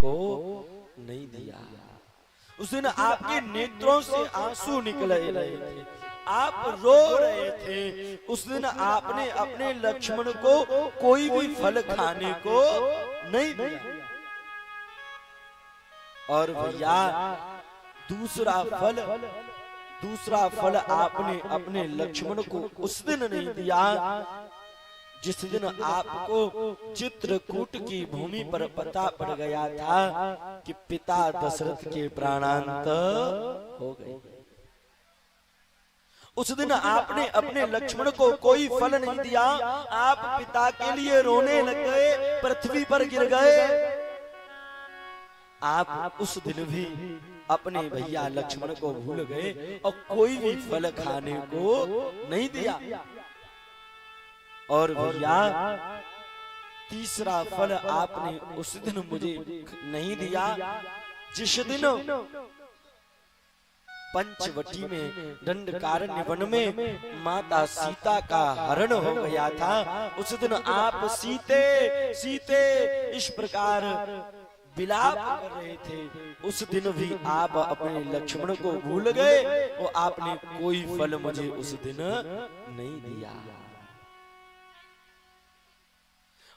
को नहीं दिया। उस दिन आपके नेत्रों से आंसू निकल रहे थे, आप रो रहे थे। उस दिन आपने अपने लक्ष्मण को कोई भी फल खाने को नहीं दिया। और भैया दूसरा फल आपने अपने लक्ष्मण को उस दिन नहीं दिया जिस दिन आपको चित्रकूट की भूमि पर पता पड़ गया था कि पिता दशरथ के प्राणांत हो गए। उस दिन आपने अपने लक्ष्मण को कोई फल नहीं दिया। आप पिता के लिए रोने लग गए, पृथ्वी पर गिर गए। आप उस दिन भी अपने भैया लक्ष्मण को भूल गए और कोई भी फल खाने को नहीं दिया। और भैया तीसरा फल आपने उस दिन मुझे नहीं दिया जिस दिन पंचवटी में दंडकारण्य वन में माता सीता का हरण हो गया था। उस दिन आप सीते इस प्रकार विलाप कर रहे थे। उस दिन भी आप अपने लक्ष्मण को भूल गए और आपने कोई फल मुझे उस दिन नहीं दिया।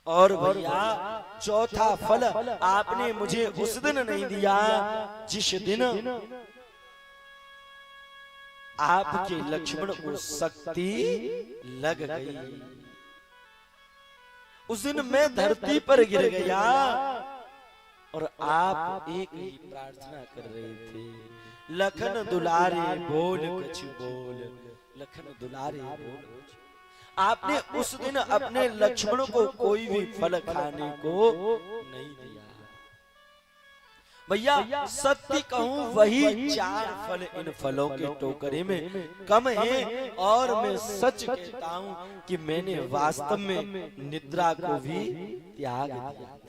और भैया चौथा फल आपने मुझे उस दिन नहीं दिया जिस दिन आपके लक्ष्मण को शक्ति लग गई। उस दिन मैं धरती पर गिर गया और आप एक ही प्रार्थना कर रहे थे, लखन दुलारे बोल कछु बोल, लखन दुलारे बोल कछु। आपने उस दिन अपने लक्ष्मण को कोई भी फल खाने को नहीं दिया। भैया सत्य कहूं वही 4 फल इन फलों के टोकरे में कम है। और मैं सच कहता हूं कि मैंने वास्तव में निद्रा को भी त्याग दिया था,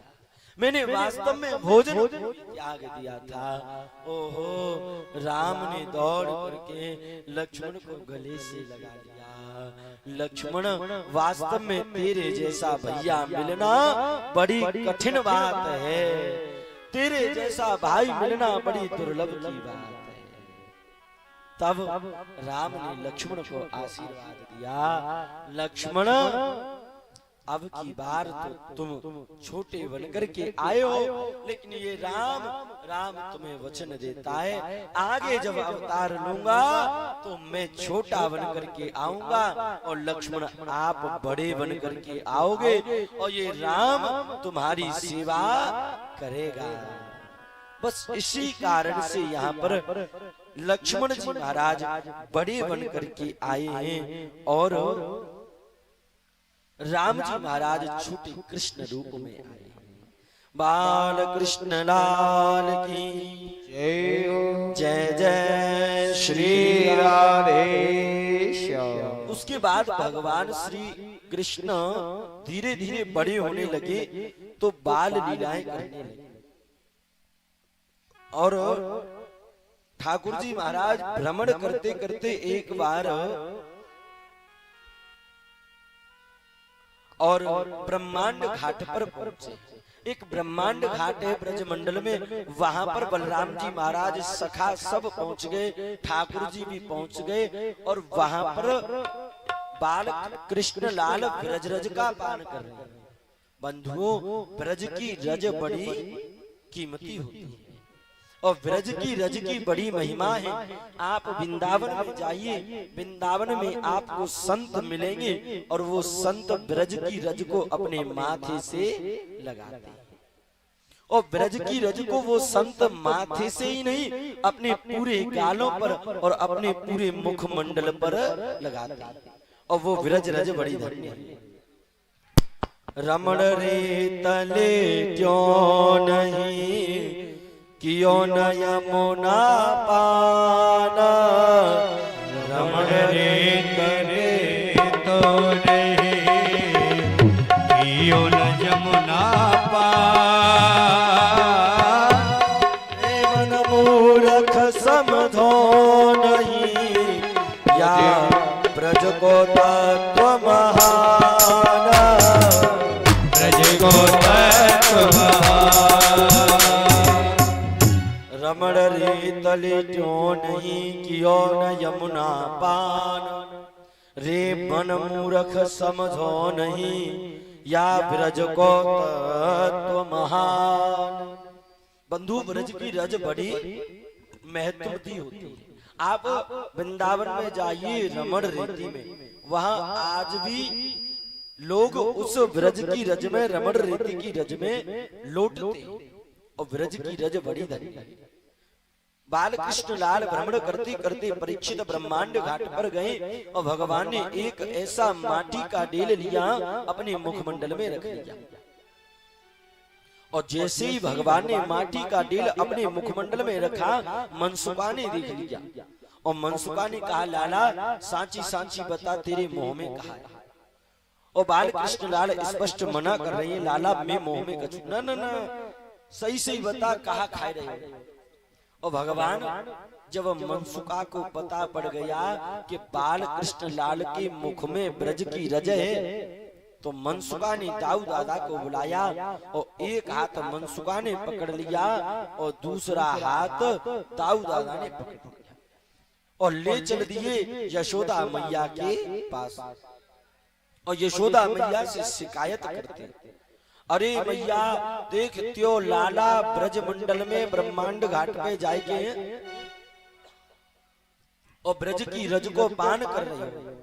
मैंने वास्तव में भोजन को भी त्याग दिया था। ओहो, राम ने दौड़ करके लक्ष्मण को गले से लगा लिया। लक्ष्मण, वास्तव में तेरे जैसा भैया मिलना बड़ी कठिन बात है, तेरे जैसा भाई मिलना बड़ी दुर्लभ की बात है। तब राम ने लक्ष्मण को आशीर्वाद दिया, लक्ष्मण अब की बार तो तुम छोटे बनकर के आए हो, लेकिन ये राम तुम्हें वचन देता है आगे जब अवतार लूंगा तो मैं छोटा बनकर के आऊंगा और लक्ष्मण आप बड़े बनकर के आओगे और ये राम तुम्हारी सेवा करेगा। बस इसी कारण से यहाँ पर लक्ष्मण जी महाराज बड़े बनकर के आए हैं और राम जी महाराज छोटे कृष्ण रूप में आए। बाल कृष्ण लाल की जय जय श्री राधे। उसके बाद भगवान श्री कृष्ण धीरे धीरे बड़े होने लगे तो बाल लीलाएं करने लगे और ठाकुर जी महाराज भ्रमण करते करते एक बार और ब्रह्मांड घाट पर पहुंचे। एक ब्रह्मांड घाट है ब्रजमंडल में, वहां पर बलराम जी महाराज सखा सब पहुंच गए, ठाकुर जी भी पहुंच गए और वहां पर बाल कृष्ण लाल ब्रज रज का पान कर रहे हैं। बंधुओं, ब्रज की रज बड़ी कीमती होती है और ब्रज की रज की बड़ी महिमा है। आप वृंदावन में जाइए, वृंदावन में आपको संत मिलेंगे और वो संत ब्रज की रज को अपने माथे से लगाते हैं और ब्रज की रज को वो संत माथे से ही नहीं अपने पूरे गालों पर और अपने पूरे मुखमंडल पर लगाते हैं और वो ब्रज रज बड़ी धन्य है। रमण रे तले क्यों नहीं कियो न यमुना पान, रमण रे तले तो नहीं कियो न यमुना पान, मन मूर्ख समझो नहीं या ब्रज को तत्व महान, ब्रज को तत्व महान। रमण रे तले क्यों नहीं कियो न यमुना पान, रे मन मूर्ख समझो नहीं या ब्रज को तत्व महान। बंधु ब्रज की रज बड़ी महत्वती होती है। आप वृंदावन में जाइए रमण रीति में, वहां आज भी लोग उस ब्रज की रज में, रमण रीति की रज में लौटते हैं। और ब्रज की रज बड़ी धनी है। बाल कृष्ण लाल भ्रमण करते करते परीक्षित ब्रह्मांड घाट पर गए और भगवान ने एक ऐसा माटी का डेल लिया, अपने मुखमंडल में रख लिया। और जैसे ही भगवान ने माटी का डेल अपने मुखमंडल में रखा, मनसुबा ने देख लिया और मनसुबा ने कहा, लाला सांची सांची बता तेरे मुंह में कहा है। और बाल कृष्ण लाल स्पष्ट मना कर रहे हैं, लाला मैं मुंह में कछु न न न, सही सही बता कहा खाए रहे। और भगवान जब मनसुका को पता पड़ गया कि बाल कृष्ण लाल के मुख में ब्रज की रज है, तो मनसुका ने दाऊ दादा को बुलाया और एक हाथ मनसुका ने पकड़ लिया और दूसरा हाथ दाऊ दादा ने पकड़ लिया और ले चल दिए यशोदा मैया के पास। और यशोदा मैया से शिकायत करते, अरे मैया देख त्यो लाला ब्रज मंडल में ब्रह्मांड घाट पे जाएंगे और ब्रज की रज को पान कर रहे हो।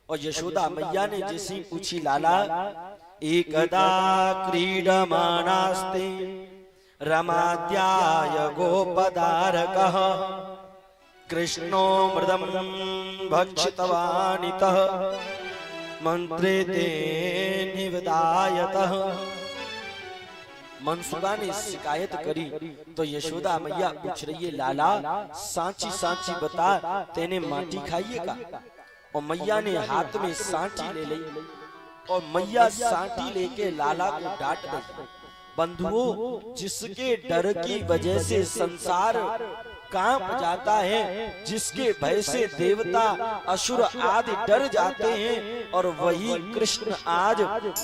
और यशोदा मैया ने जैसी पूछी, लाला एकदा क्रीडमानास्ते रमाद्याय गोपदारकः कृष्णो मृदं भक्षितवानितः मंत्रे ते निवेदायतः। मनसुबा ने शिकायत करी तो यशोदा मैया पूछ रही है, लाला सांची सांची बता तेने माटी खाइएगा। और मैया ने हाथ में सांटी ले ली और मैया सांटी लेके लाला को डांट रही। बंधुओं, जिसके डर की वजह से संसार कांप जाता है, जिसके भय से देवता असुर आदि डर जाते हैं, और वही कृष्ण आज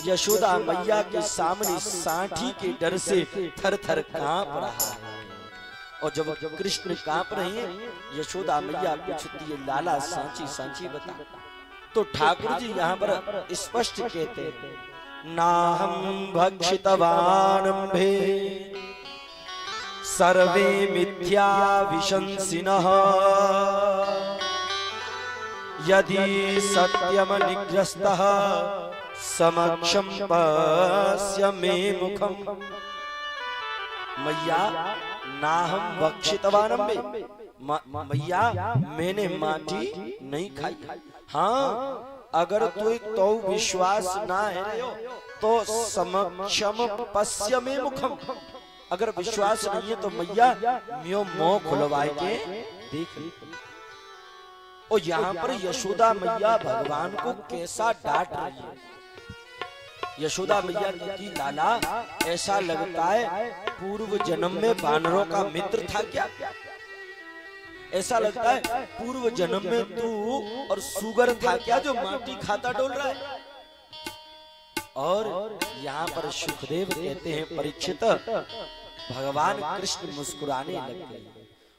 यशोदा मैया के सामने सांठी के डर से थर थर कांप रहा है। और जब कृष्ण कांप रहे हैं, यशोदा मैया पूछती है, लाला सांची सांची बता। तो ठाकुर जी यहाँ पर स्पष्ट कहते हैं, नाहं भक्षितवानम्भे सर्वे मिथ्या विशंसिनः यदि सत्यम निग्रस्तः समक्षम पश्य मे मुखम। मैया नाहं भक्षितवानम्भे, मैया मैंने माटी नहीं खाई। हाँ, अगर तो विश्वास ना है तो समक्षम पश्य मे मुखम, अगर विश्वास नहीं है तो मैया म्यो मुंह खुलवाए के देख। और यहाँ पर यशोदा मैया भगवान को कैसा डांट रही है। यशोदा मैया कहती, लाला ऐसा लगता है पूर्व जन्म में बानरों का मित्र था क्या? ऐसा लगता है पूर्व जन्म में तू और सुगर था क्या जो माटी खाता डोल रहा है? और यहाँ पर सुखदेव कहते हैं, परीक्षित भगवान कृष्ण मुस्कुराने लग गए।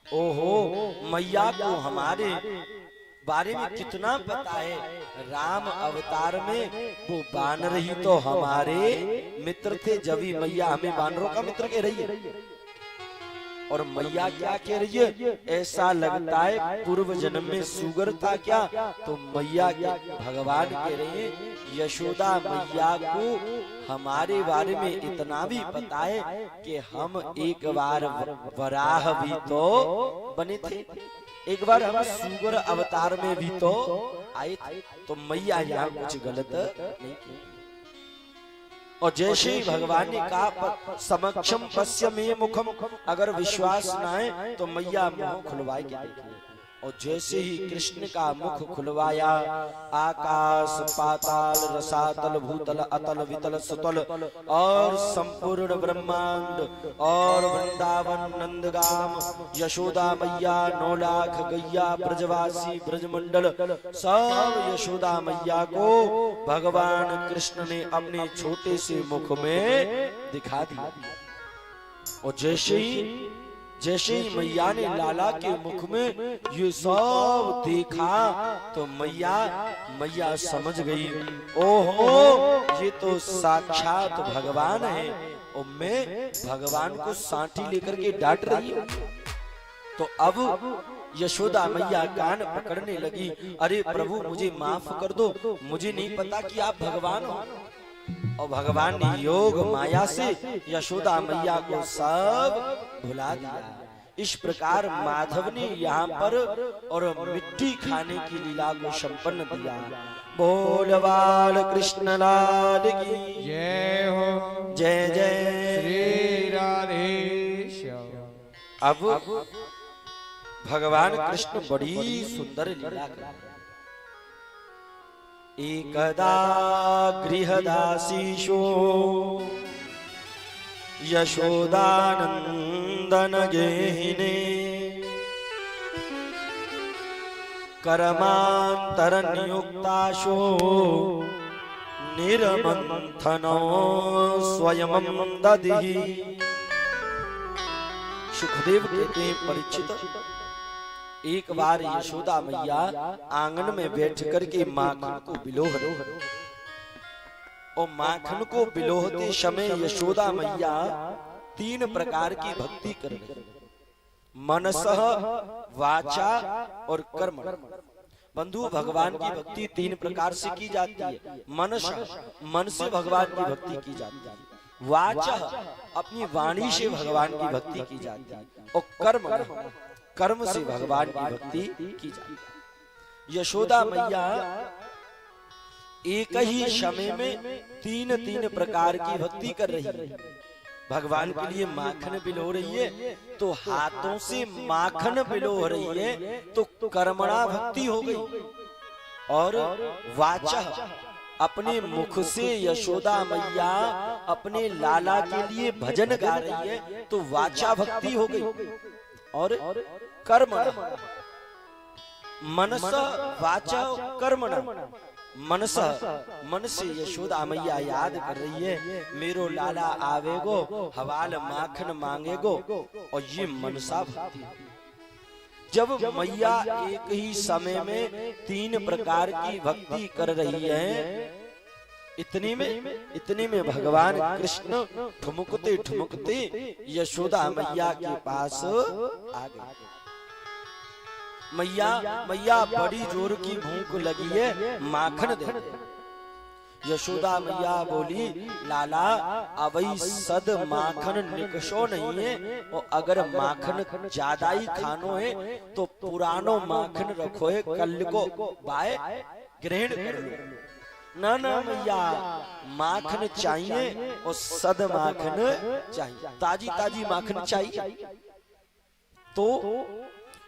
ओहो, मैया को हमारे बारे में कितना पता है। राम अवतार में वो बानर ही तो हमारे मित्र थे, जब ही मैया हमें बानरों का मित्र कह रही है। और मैया क्या कह रही है? ऐसा लगता है पूर्व जन्म में सुगर था क्या? तो मैया भगवान कह रहे हैं, यशोदा मैया को हमारे बारे में इतना भी पता है कि हम एक बार वराह भी तो बने थे, एक बार हम सुगर अवतार में भी तो आए थे। तो मैया यहाँ कुछ गलत नहीं की। और जैसे ही भगवान ने कहा समक्षम पश्य मे मुखम, अगर विश्वास न है तो मैया मुंह खुलवाए के देखिए। और जैसे ही कृष्ण का मुख खुलवाया, आकाश पाताल रसातल भूतल अतल वितल सुतल और संपूर्ण ब्रह्मांड और वृंदावन नंदगाम यशोदा मैया 9 लाख गैया ब्रजवासी ब्रजमंडल सब यशोदा मैया को भगवान कृष्ण ने अपने छोटे से मुख में दिखा दिया। और जैसे ही जैसे ही मैया ने लाला के मुख में ये सब देखा तो मैया समझ गई, ओहो ये तो साक्षात भगवान है और मैं भगवान को सांठी लेकर के डांट रही हूँ। तो अब यशोदा मैया कान पकड़ने लगी, अरे प्रभु मुझे माफ कर दो, मुझे नहीं पता कि आप भगवान हो। और भगवान ने योग माया से यशोदा मैया को सब भुला दिया। इस प्रकार माधव ने यहाँ पर और मिट्टी खाने की लीला को संपन्न दिया। बोल बाल कृष्ण लाल की जय हो, जय जय श्री राधेश। अब भगवान कृष्ण बड़ी सुंदर लीला करते। एकदा गृहदासीशो यशोदानंदन गेहिने कर्मांतर नियुक्ताशो निर्मंथनो स्वयं दधिः। सुखदेव कहते हैं, परीक्षित एक बार यशोदा मैया आंगन में बैठ करके माखन को बिलोह रही और माखन को बिलोहते समय यशोदा मैया 3 प्रकार की भक्ति कर रही, मनसः, वाचा और कर्म। बंधु भगवान की भक्ति 3 प्रकार से की जाती है। मनसः, मन से भगवान की भक्ति की जाती है। वाचा, अपनी वाणी से भगवान की भक्ति की जाती है। और कर्म, कर्म से भगवान की भक्ति की जाती है। यशोदा मैया एक ही समय में 3 प्रकार की भक्ति कर रही है। भगवान के लिए माखन बिलो रही है तो हाथों से माखन बिलो रही है तो कर्मणा भक्ति हो गई। और वाचा, अपने मुख से यशोदा मैया अपने लाला के लिए भजन गा रही है तो वाचा भक्ति हो गई। और कर्म, मनस वाचा कर्मण, मनस, मन से यशोदा मैया याद कर रही है, मेरो लाला आवेगो, हवाल माखन मांगेगो। और ये मनसा भक्ति। जब मैया एक ही समय में 3 प्रकार की भक्ति कर रही है, इतने में भगवान कृष्ण ठुमकते ठुमकते यशोदा मैया के पास आ गए। मैया बड़ी जोर की भूख लगी है, माखन दे। यशोदा मैया बोली, लाला अवई सद माखन निकशो नहीं है, और अगर माखन ज्यादा ही खानो है तो पुरानो माखन रखो है, कल को बाय ग्रहण कर लो। ना ना मैया, माखन चाहिए और सद माखन चाहिए, ताजी ताजी माखन चाहिए। तो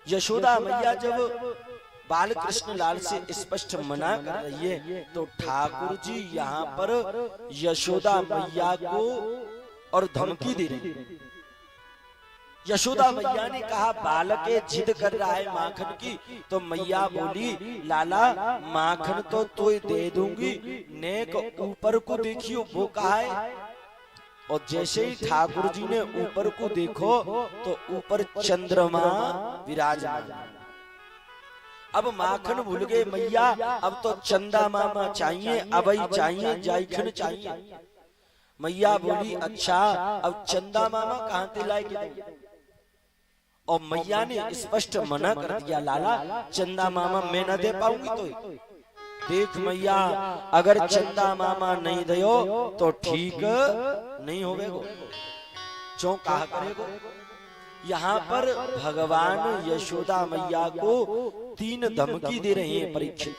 यशोदा मैया जब बाल कृष्ण लाल से स्पष्ट मना कर रही है तो ठाकुर जी यहाँ पर यशोदा मैया को और धमकी दे रही है। यशोदा मैया ने कहा, बालक जिद कर रहा है माखन की, तो मैया बोली, लाला माखन तो दे दूंगी, नेक ऊपर को देखियो वो कहा है। और जैसे ही ठाकुर जी ने ऊपर को देखो तो ऊपर चंद्रमा विराजमान। अब माखन भूल गए मैया, अब तो चंदा मामा चाहिए, अबई चाहिए, जायखन चाहिए। मैया बोली, अच्छा अब चंदा मामा कहाँ से लाएंगे? और मैया ने स्पष्ट मना कर दिया, लाला चंदा मामा मैं न दे पाऊंगी। तो देख मैया, अगर चंदा मामा नहीं दयो तो ठीक नहीं होवेगो, क्यों कहा करेगो। यहाँ पर भगवान यशोदा मैया को 3 धमकी दे रहे हैं परीक्षित।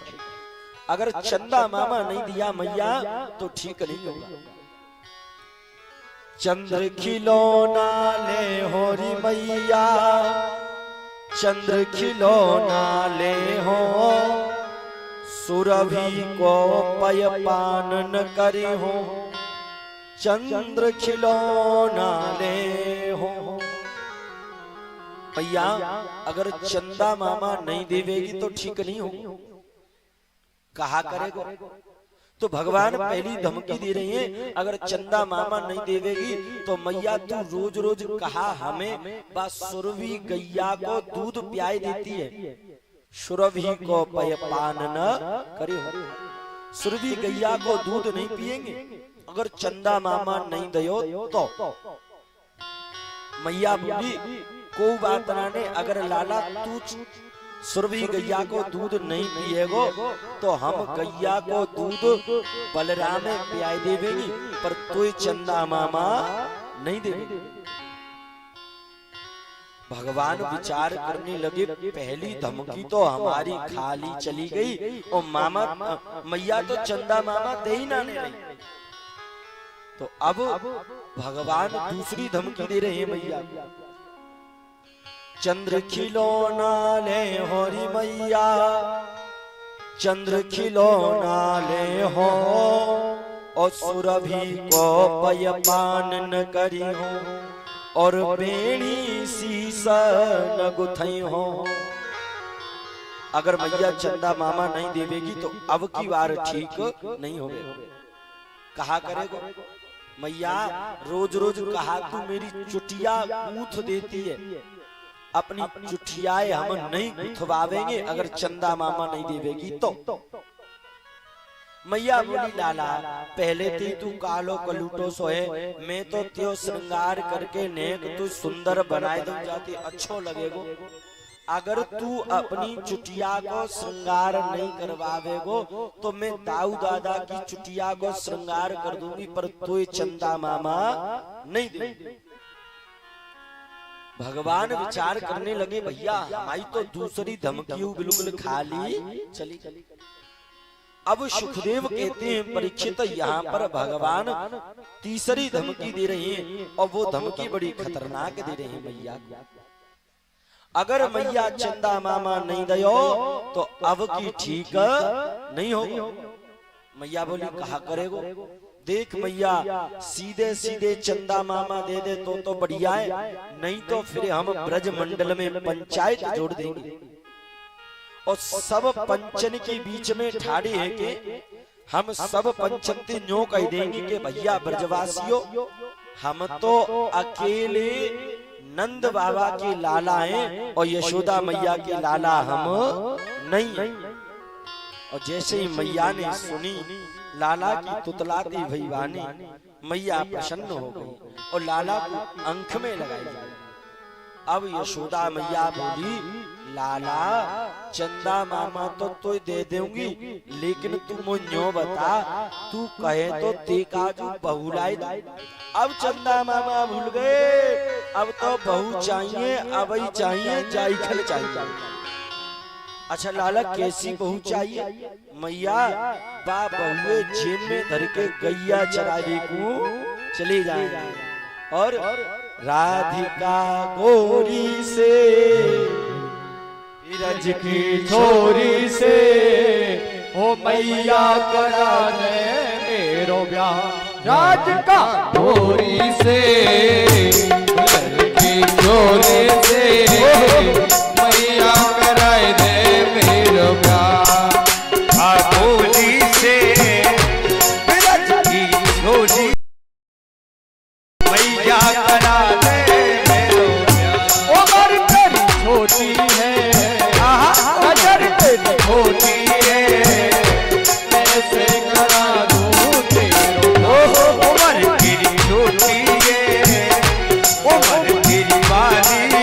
अगर चंदा मामा नहीं दिया मैया तो ठीक नहीं होगा। चंद्र खिलौना ले होरी मैया, चंद्र खिलौना ले हो, सुरभि को पय पान न करे हो, चंद्र खिलौना ले हो। भैया अगर चंदा मामा नहीं देवेगी तो ठीक नहीं हो, कहा करेगा। तो भगवान पहली धमकी दे रही है, अगर चंदा मामा नहीं देवेगी तो मैया तू रोज रोज कहा हमें बस सुरभि गैया को दूध पियाई देती है, सुरभि को पयपान न करे। सुरभि गैया को दूध नहीं पिएंगे अगर चंदा मामा नहीं दयो तो। मैया बोली कोई बात ना ने, अगर लाला तू सुरभि गैया को दूध नहीं पिएगो तो हम गैया को दूध बलराम में पियाई देवेगी, पर तू चंदा मामा नहीं देवेगी। भगवान विचार करने लगे, पहली धमकी तो हमारी खाली चली गई और मामा मैया तो चंदा मामा दे ही ना रही। तो अब भगवान दूसरी धमकी दे रहे हैं मैया, चंद्र खिलौना ले होरी मैया, चंद्र खिलौना ले हो और सुरभि को पयपान न करी हो और बेणी शीश न गुथई हो। अगर मैया चंदा मामा नहीं देवेगी तो अब की बार ठीक नहीं होगा। कहा करेगा मैया, रोज रोज कहा तू मेरी चुटिया गूंथ देती है, अपनी चुटियाए हम नहीं गुथवावेंगे अगर चंदा मामा नहीं देवेगी तो। मैया बोली लाला पहले थी तू कालो कलूटो सोए, मैं तो त्यो श्रृंगार करके नेक तू सुंदर बनाए दूं जाती अच्छो लगेगो। अगर तू अपनी चुटिया को श्रृंगार नहीं करवावेगो तो मैं दाऊ दादा की चुटिया को श्रृंगार कर दूंगी, पर तू चंदा मामा नहीं दे। भगवान विचार करने लगे, भैया हमारी तो दूसरी धमकी बिल्कुल खाली चली। अब सुखदेव कहते हैं परीक्षित यहाँ पर भगवान तीसरी धमकी दे रहे हैं और वो धमकी बड़ी खतरनाक दे रहे हैं मैया। अगर मैया चंदा मामा नहीं दयो तो अब की ठीक नहीं होगी। मैया बोली कहा करेगो, देख मैया सीधे सीधे चंदा मामा दे दे तो बढ़िया है, नहीं तो फिर हम ब्रज मंडल में पंचायत जोड़ देंगे और सब पंचन के बीच में ठाड़े है के हम सब पंचंती न्यो कह देंगे कि भैया ब्रजवासियों हम तो अकेले नंद बाबा के लाला हैं और यशोदा मैया के लाला हम नहीं। और जैसे ही मैया ने सुनी लाला की तुतलाती भई वाणी, मैया प्रसन्न हो गई और लाला को अंक में लगाई। अब यशोदा मैया बोली लाला चंदा मामा तो दे दूंगी, लेकिन तू मुझे बता तू कहे तो तेका जो बहुलाई। अब चंदा मामा भूल गए, अब तो बहू चाहिए, अब ही चाहिए, जायखल चाहिए। अच्छा लाला कैसी बहू चाहिए? मैया बा बहुए जेब में धर के गैया चराने को चले जाए और राधिका गोरी से रज की छोरी से ओ मैया करा दे मेरो ब्याह, राधिका गोरी से रज की छोरी से मैया कराए दे मेरो ब्याह, गोरी से रज की छोरी मैया करा दे मेरो ब्याह। ओ मर तेरी छोटी है होती है, कैसे करा दूं तेरो उमर तेरी छोटी है, उमर तेरी वाली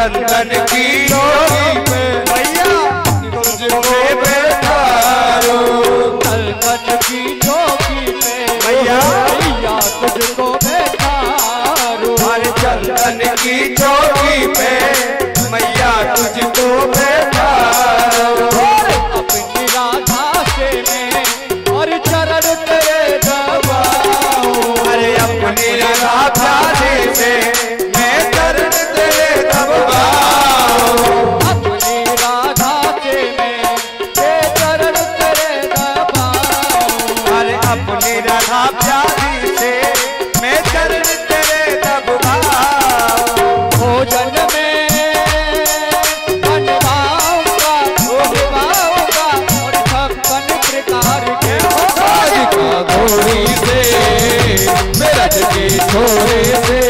चंदन की डोरी पे मैया तुझको बैठारो। चंदन की चौकी पे मैया तुझको बैठारो। हर चंदन की चौकी पे मैया तुझको बैठारो। अपनी राधा से मैं और चरण तेरे दबाऊं। अरे अपनी राधा से मैं चरण तेरे दबाऊं। अपनी राधा से मैं चरण तेरे दबाऊं। अरे अपनी राधा प्यारी से मैं चरण तेरे दबाऊं। भोजन में बनवाऊंगा बनवाऊंगा और 56 प्रकार के राधिका घोड़ी से मेरा के छोड़े से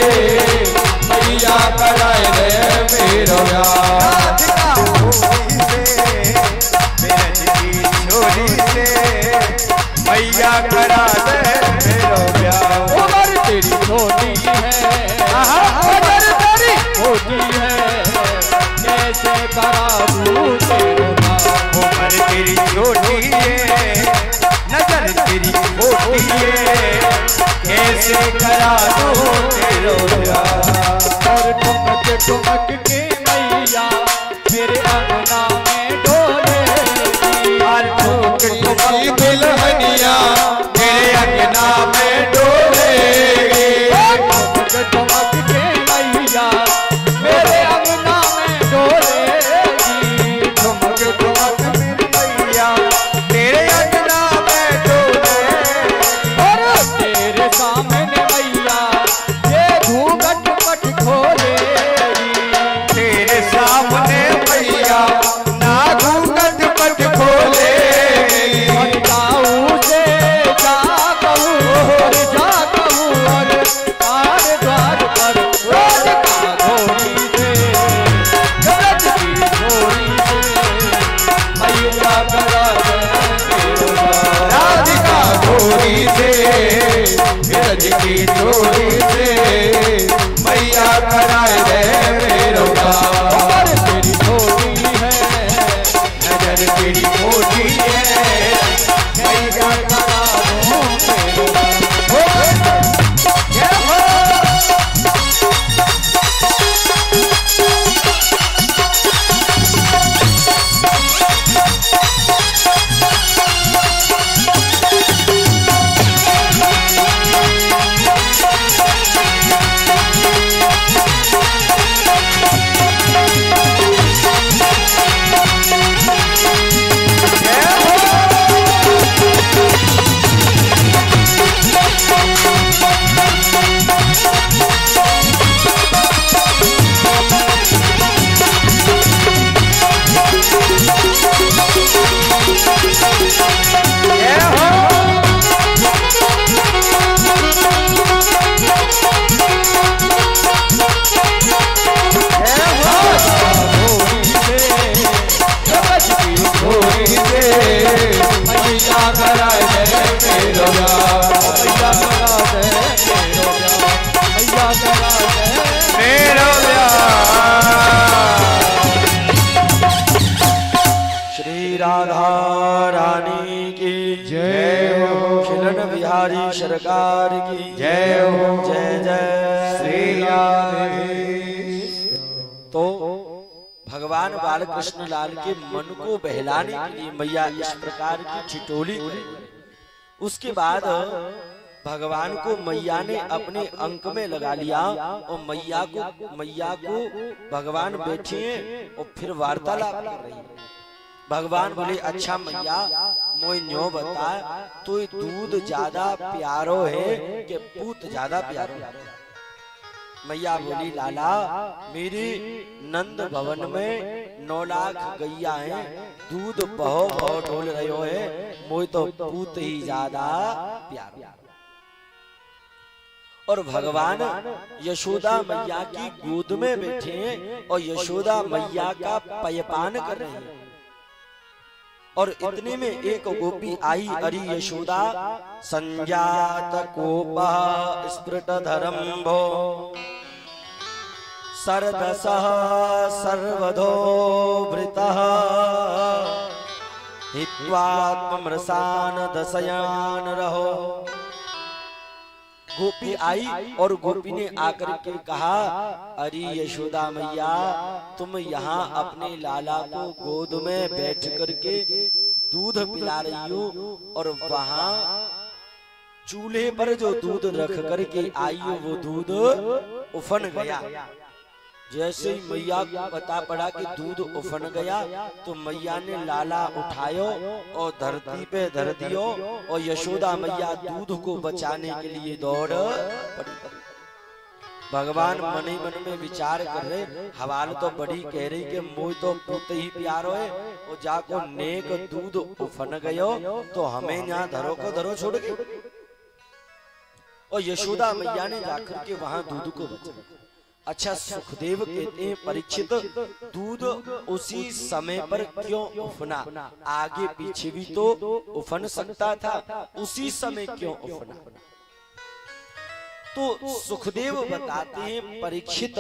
मैया कराए रे मेरो प्यार। राधिका घोड़ी से मेरा की छोड़ी से मैया करा दे मेरो प्यार। उम्र तेरी छोटी है उम्र तेरी छोटी है कैसे करा दूं तेरे नाम। उम्र तेरी छोटी है नजर तेरी खोटी है कैसे करा दो तेरो प्यार। और ठुमक के मैया मेरे अंगना में डोलेगी। हर ठुमक ठुमकी दुल्हनिया मेरे अंगना में डोलेगी। ठुमक के मैया मेरे अंगना में डोलेगी। ठुमक ठुमक मेरी मैया तेरे अंगना में डोलेगी। और तेरे सामने मैया ये घूंघट पट खोलेगी। तेरे सामने मैया ना घूंघट पट खोलेगी। और जाऊं से जा कहूं और जा कहूं और द्वार द्वार पर राधिका घोड़ी से गरज की घोड़ी से मैया करा दे। राधिका घोड़ी से विरज की चोरी से मैया कराए दे मेरो प्यार। उम्र तेरी छोटी है नजर तेरी मोटी है मैया करा दो मेरो प्यार। जय हो। सरकार की जय हो। जय जय श्री राम। तो भगवान बाल कृष्ण लाल के मन को बहलाने के लिए मैया इस प्रकार की ठिठोली करी। उसके बाद भगवान को मैया ने अपने अंक में लगा लिया और मैया को भगवान बैठे और फिर वार्तालाप कर रही है। भगवान बोले अच्छा मैया मोई न्यो बता तो दूध ज्यादा प्यारो है कि पूत ज्यादा प्यारो है। मैया बोली लाला मेरी नंद भवन में 9 लाख गैया है, दूध बहो बहो ढोल रहे है, मोई तो पूत ही ज्यादा प्यारो। और भगवान यशोदा मैया की गोद में बैठे हैं और यशोदा मैया का पयपान कर रहे हैं। और इतने में एक गोपी आई, अरि यशोदा संजात कोपः स्फुट धरम्भो सरदसः सर्वधो वृतः हित्वात्ममृषान दशयान रहो। गोपी आई और गोपी ने आकर के कहा, अरे यशोदा मैया, तुम यहाँ अपने लाला को गोद में बैठ करके दूध पिला रही हो और वहाँ चूल्हे पर जो दूध रख करके आई हो वो दूध उफन गया। जैसे ही मैया को पता पड़ा कि दूध उफन गया तो मैया ने लाला उठायो और धरती पे धर दियो और यशोदा मैया दूध को बचाने के लिए दौड़ पड़ी। भगवान मन ही मन में विचार कर रहे, हवाल तो बड़ी कह रही कि मोह तो पुत ही प्यारो है और जाको नेक दूध उफन गयो तो हमें यहाँ धरो को धरो छोड़ के। और यशोदा मैया ने जाकर के वहां दूध को बचाया। अच्छा, सुखदेव कहते हैं परीक्षित, दूध उसी समय पर क्यों उफना? आगे पीछे भी तो उफन सकता था, उसी समय क्यों उफना? तो सुखदेव बताते हैं परीक्षित,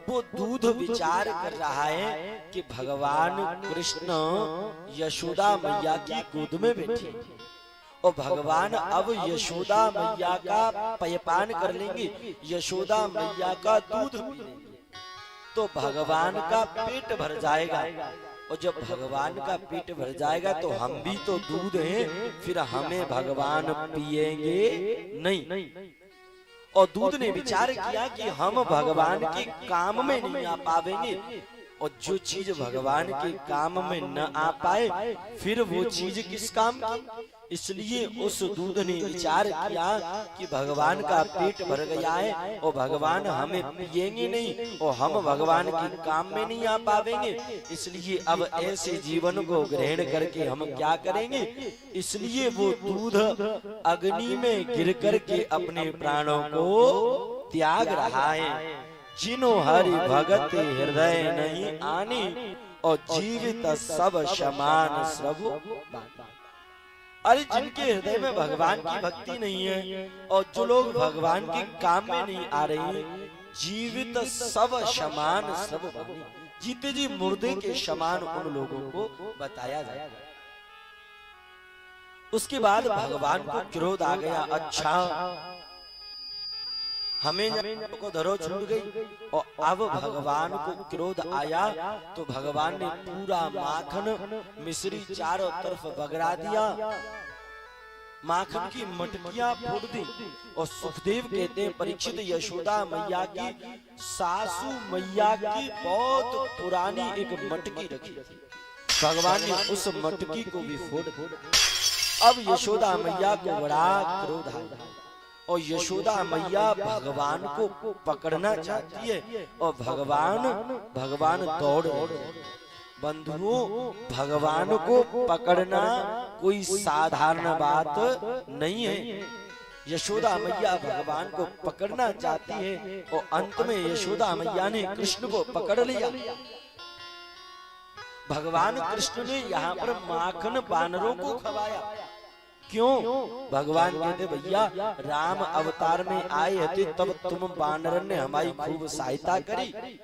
वो दूध विचार कर रहा है कि भगवान कृष्ण यशोदा मैया की गोद में बैठे और भगवान अब यशोदा मैया का पयपान कर लेंगे, यशोदा मैया का दूध पी लेंगे तो भगवान का पेट भर जाएगा। और जब भगवान का पेट भर जाएगा तो हम भी तो दूध हैं, फिर हमें भगवान पिएंगे नहीं। और दूध ने विचार किया कि हम भगवान के काम में नहीं आ पावेंगे और जो चीज भगवान के काम में न आ पाए फिर वो चीज किस काम की? इसलिए उस दूध ने विचार किया कि भगवान का पेट भर गया है और भगवान हमें पिएंगे नहीं और हम भगवान के काम में नहीं आ पावेंगे, इसलिए अब ऐसे जीवन को ग्रहण करके हम क्या करेंगे? इसलिए वो दूध अग्नि में गिर करके अपने प्राणों को त्याग रहा है। जिन्हों हरि भगत हृदय नहीं आनी और जीवित सब समान सब। अरे जिनके हृदय में भगवान की भक्ति नहीं है और जो लोग भगवान के काम में नहीं आ रहे, जीवित सब समान सब बानी, जीते जी मुर्दे के समान उन लोगों को बताया जाए। उसके बाद भगवान को क्रोध आ गया, अच्छा हमें को धरो छूट गई और अब भगवान को क्रोध आया तो भगवान ने पूरा माखन मिश्री चारों तरफ बगरा दिया, माखन की मटकियां फोड़ दी। और सुखदेव कहते हैं परीक्षित, यशोदा मैया की सासू मैया की बहुत पुरानी एक मटकी रखी थी, भगवान ने उस मटकी को भी फोड़ दिया। अब यशोदा मैया को बड़ा क्रोध आया और यशोदा मैया भगवान को पकड़ना चाहती है और भगवान दौड़ रहे। बंधुओं, भगवान को पकड़ना कोई साधारण बात नहीं है। यशोदा मैया भगवान को पकड़ना चाहती है और अंत में यशोदा मैया ने कृष्ण को पकड़ लिया। भगवान कृष्ण ने यहाँ पर माखन बानरों को खवाया। क्यों? भगवान कहते भैया राम अवतार में आए थे तब तुम बानर ने हमारी खूब सहायता करी,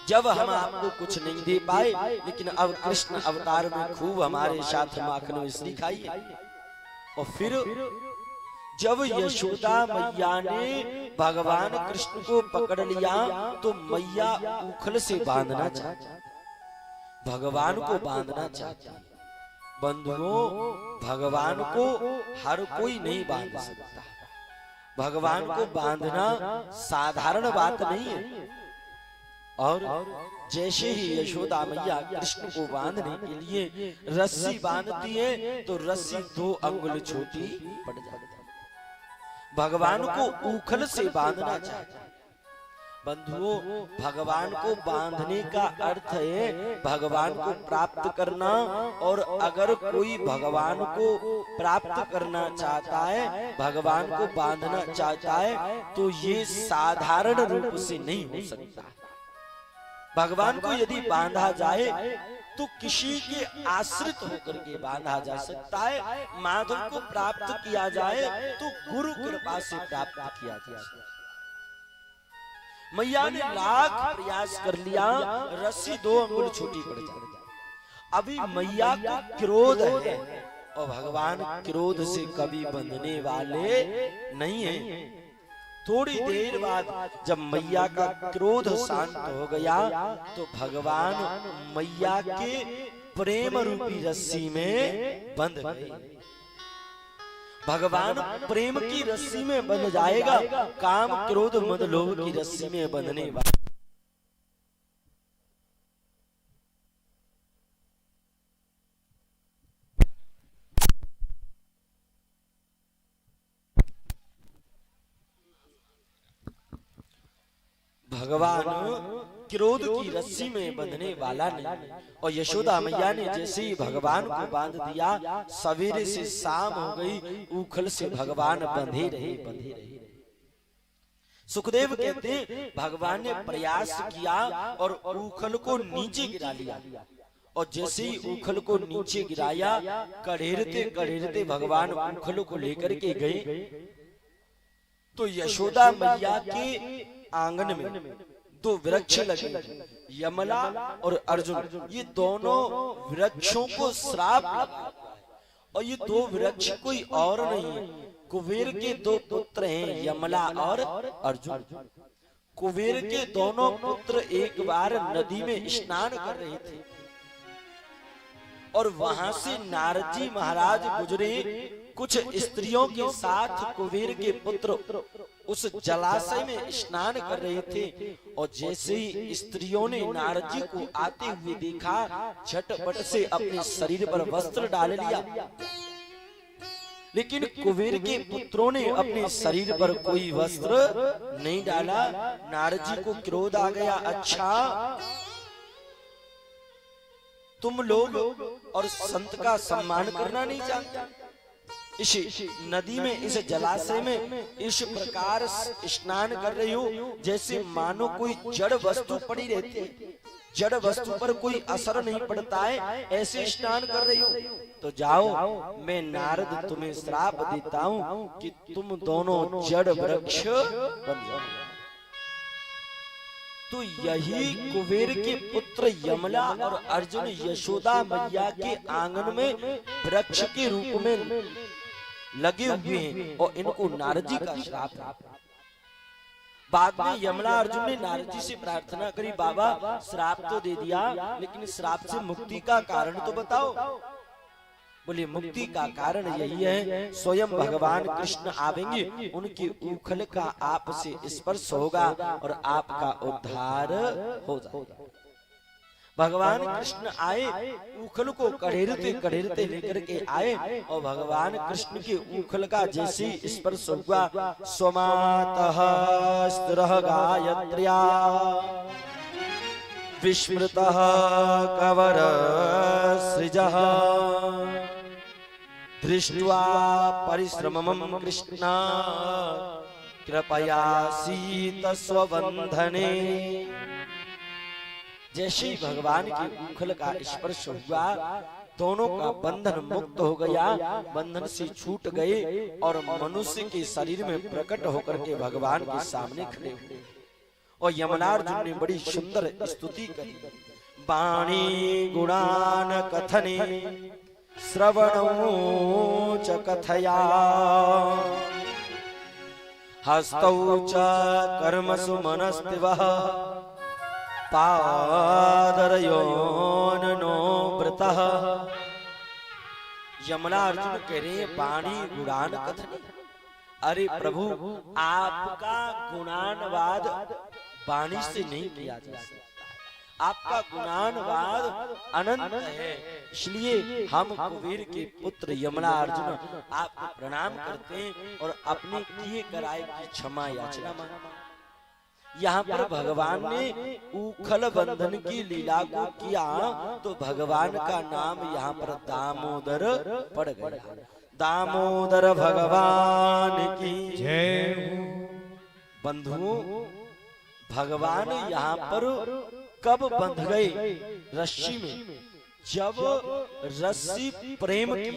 जब हम आपको कुछ नहीं दे पाए, लेकिन अब कृष्ण अवतार में खूब हमारे साथ माखन मिश्री खाई। और फिर जब यशोदा मैया ने भगवान कृष्ण को पकड़ लिया तो मैया उखल से बांधना चाहती, भगवान को बांधना चाहती। बंधुओं, भगवान को हर कोई नहीं बांध सकता, भगवान को बांधना साधारण बात नहीं है। और जैसे ही यशोदा मैया कृष्ण को बांधने के लिए रस्सी बांधती है तो रस्सी 2 अंगुल छोटी पड़ जाती है। भगवान को उखल से बांधना चाहिए। बंधुओं, भगवान को बांधने का अर्थ है भगवान को प्राप्त करना। और अगर कोई भगवान को प्राप्त करना चाहता है, भगवान को बांधना चाहता है, तो ये साधारण रूप से नहीं हो सकता। भगवान को यदि बांधा जाए तो किसी के आश्रित होकर के बांधा जा सकता है। माधव को प्राप्त किया जाए तो गुरु कृपा से प्राप्त किया जा सकता है। मैया ने लाख प्रयास कर लिया, रस्सी 2 अंगुल छोटी पड़ जाती। अभी मैया को क्रोध है और भगवान क्रोध से कभी बंधने वाले नहीं है। थोड़ी देर बाद जब मैया का क्रोध शांत हो गया तो भगवान मैया के प्रेम रूपी रस्सी में बंध गए। भगवान प्रेम की रस्सी में बंध जाएगा, काम क्रोध मद लोभ की रस्सी में बंधने वाला। भगवान क्रोध की रस्सी में बंधने वाला नहीं। और यशोदा मैया ने जैसे ही भगवान को बांध दिया, सवेरे से शाम हो गई, उखल से भगवान बंधे रहे। सुखदेव कहते हैं भगवान ने प्रयास किया और उखल को नीचे गिरा लिया। और जैसे ही उखल को नीचे गिराया, कड़ेरते भगवान उखल को लेकर के गए तो यशोदा मैया के आंगन में 2 वृक्ष लगे, यमला और अर्जुन। ये दोनों वृक्षों को श्राप लगा। और ये 2 वृक्ष कोई और नहीं है, कुबेर के 2 पुत्र हैं, यमला और अर्जुन। कुबेर के दोनों पुत्र एक बार नदी में स्नान कर रहे थे और वहां से नारद जी महाराज गुजरे। कुछ स्त्रियों के साथ कुबेर के पुत्र उस जलाशय में स्नान कर रहे थे और जैसे ही स्त्रियों ने नारद जी को आते हुए देखा, झटपट से अपने शरीर पर वस्त्र डाल लिया। लेकिन कुबेर के पुत्रों ने अपने शरीर पर कोई वस्त्र नहीं डाला। नारद जी को क्रोध आ गया, अच्छा तुम लोग और संत का सम्मान करना नहीं जानते, इस नदी में, इस जलाशय में इस प्रकार स्नान कर रही हो जैसे मानो कोई जड़ वस्तु पड़ी रहती है, जड़ वस्तु पर कोई असर नहीं पड़ता है, ऐसे स्नान कर रही हो। तो जाओ, मैं नारद तुम्हें श्राप देता हूँ कि तुम दोनों जड़ वृक्ष बन जाओ। तो यही कुबेर के पुत्र यमला और अर्जुन यशोदा मैया के आंगन में वृक्ष के रूप में लगे हुए हैं और इनको नारद जी का श्राप है। बाद में यमला अर्जुन ने नारद जी से प्रार्थना करी, बाबा श्राप तो दे दिया, लेकिन श्राप से मुक्ति का कारण तो बताओ। बोले मुक्ति का कारण यही है, स्वयं भगवान कृष्ण आवेंगे, उनकी उखल का आपसे स्पर्श होगा और आपका उद्धार हो जाएगा। भगवान कृष्ण आए, उखल को कड़ेरते लेकर के आए और भगवान कृष्ण के उखल का जैसे स्पर्श हुआ, स्वमातः स्थिरः गायत्र्या विस्मृतः कवर सृजः दृष्ट्वा परिश्रमं कृष्ण कृपयासीत स्वबंधने। जैसे ही भगवान के उखल का स्पर्श हुआ, दोनों का बंधन मुक्त हो गया, बंधन से छूट गए और मनुष्य के शरीर में प्रकट होकर के भगवान के सामने खड़े हुए। और यमलार्जुन ने बड़ी सुंदर स्तुति करी, वाणी गुणान कथने श्रवणो च कथया हस्तौ च कर्मसु मनस्तिवः पादरयोनो व्रतः। यमला अर्जुन कह रहे हैं वाणी गुणान कथने। अरे प्रभु, आपका गुणानवाद वाणी से नहीं किया जा सकता, आपका गुणानवाद अनंत है। इसलिए हम कुबेर के पुत्र यमला अर्जुन आपको प्रणाम करते हैं और अपने किए कराए की क्षमा याचना मांगते हैं। यहाँ पर भगवान ने उखल बंधन की लीला को किया तो भगवान का नाम यहाँ पर दामोदर पड़ गया। दामोदर भगवान की जय। बंधुओं, भगवान यहाँ पर कब बंध गए रस्सी में? जब रस्सी प्रेम की,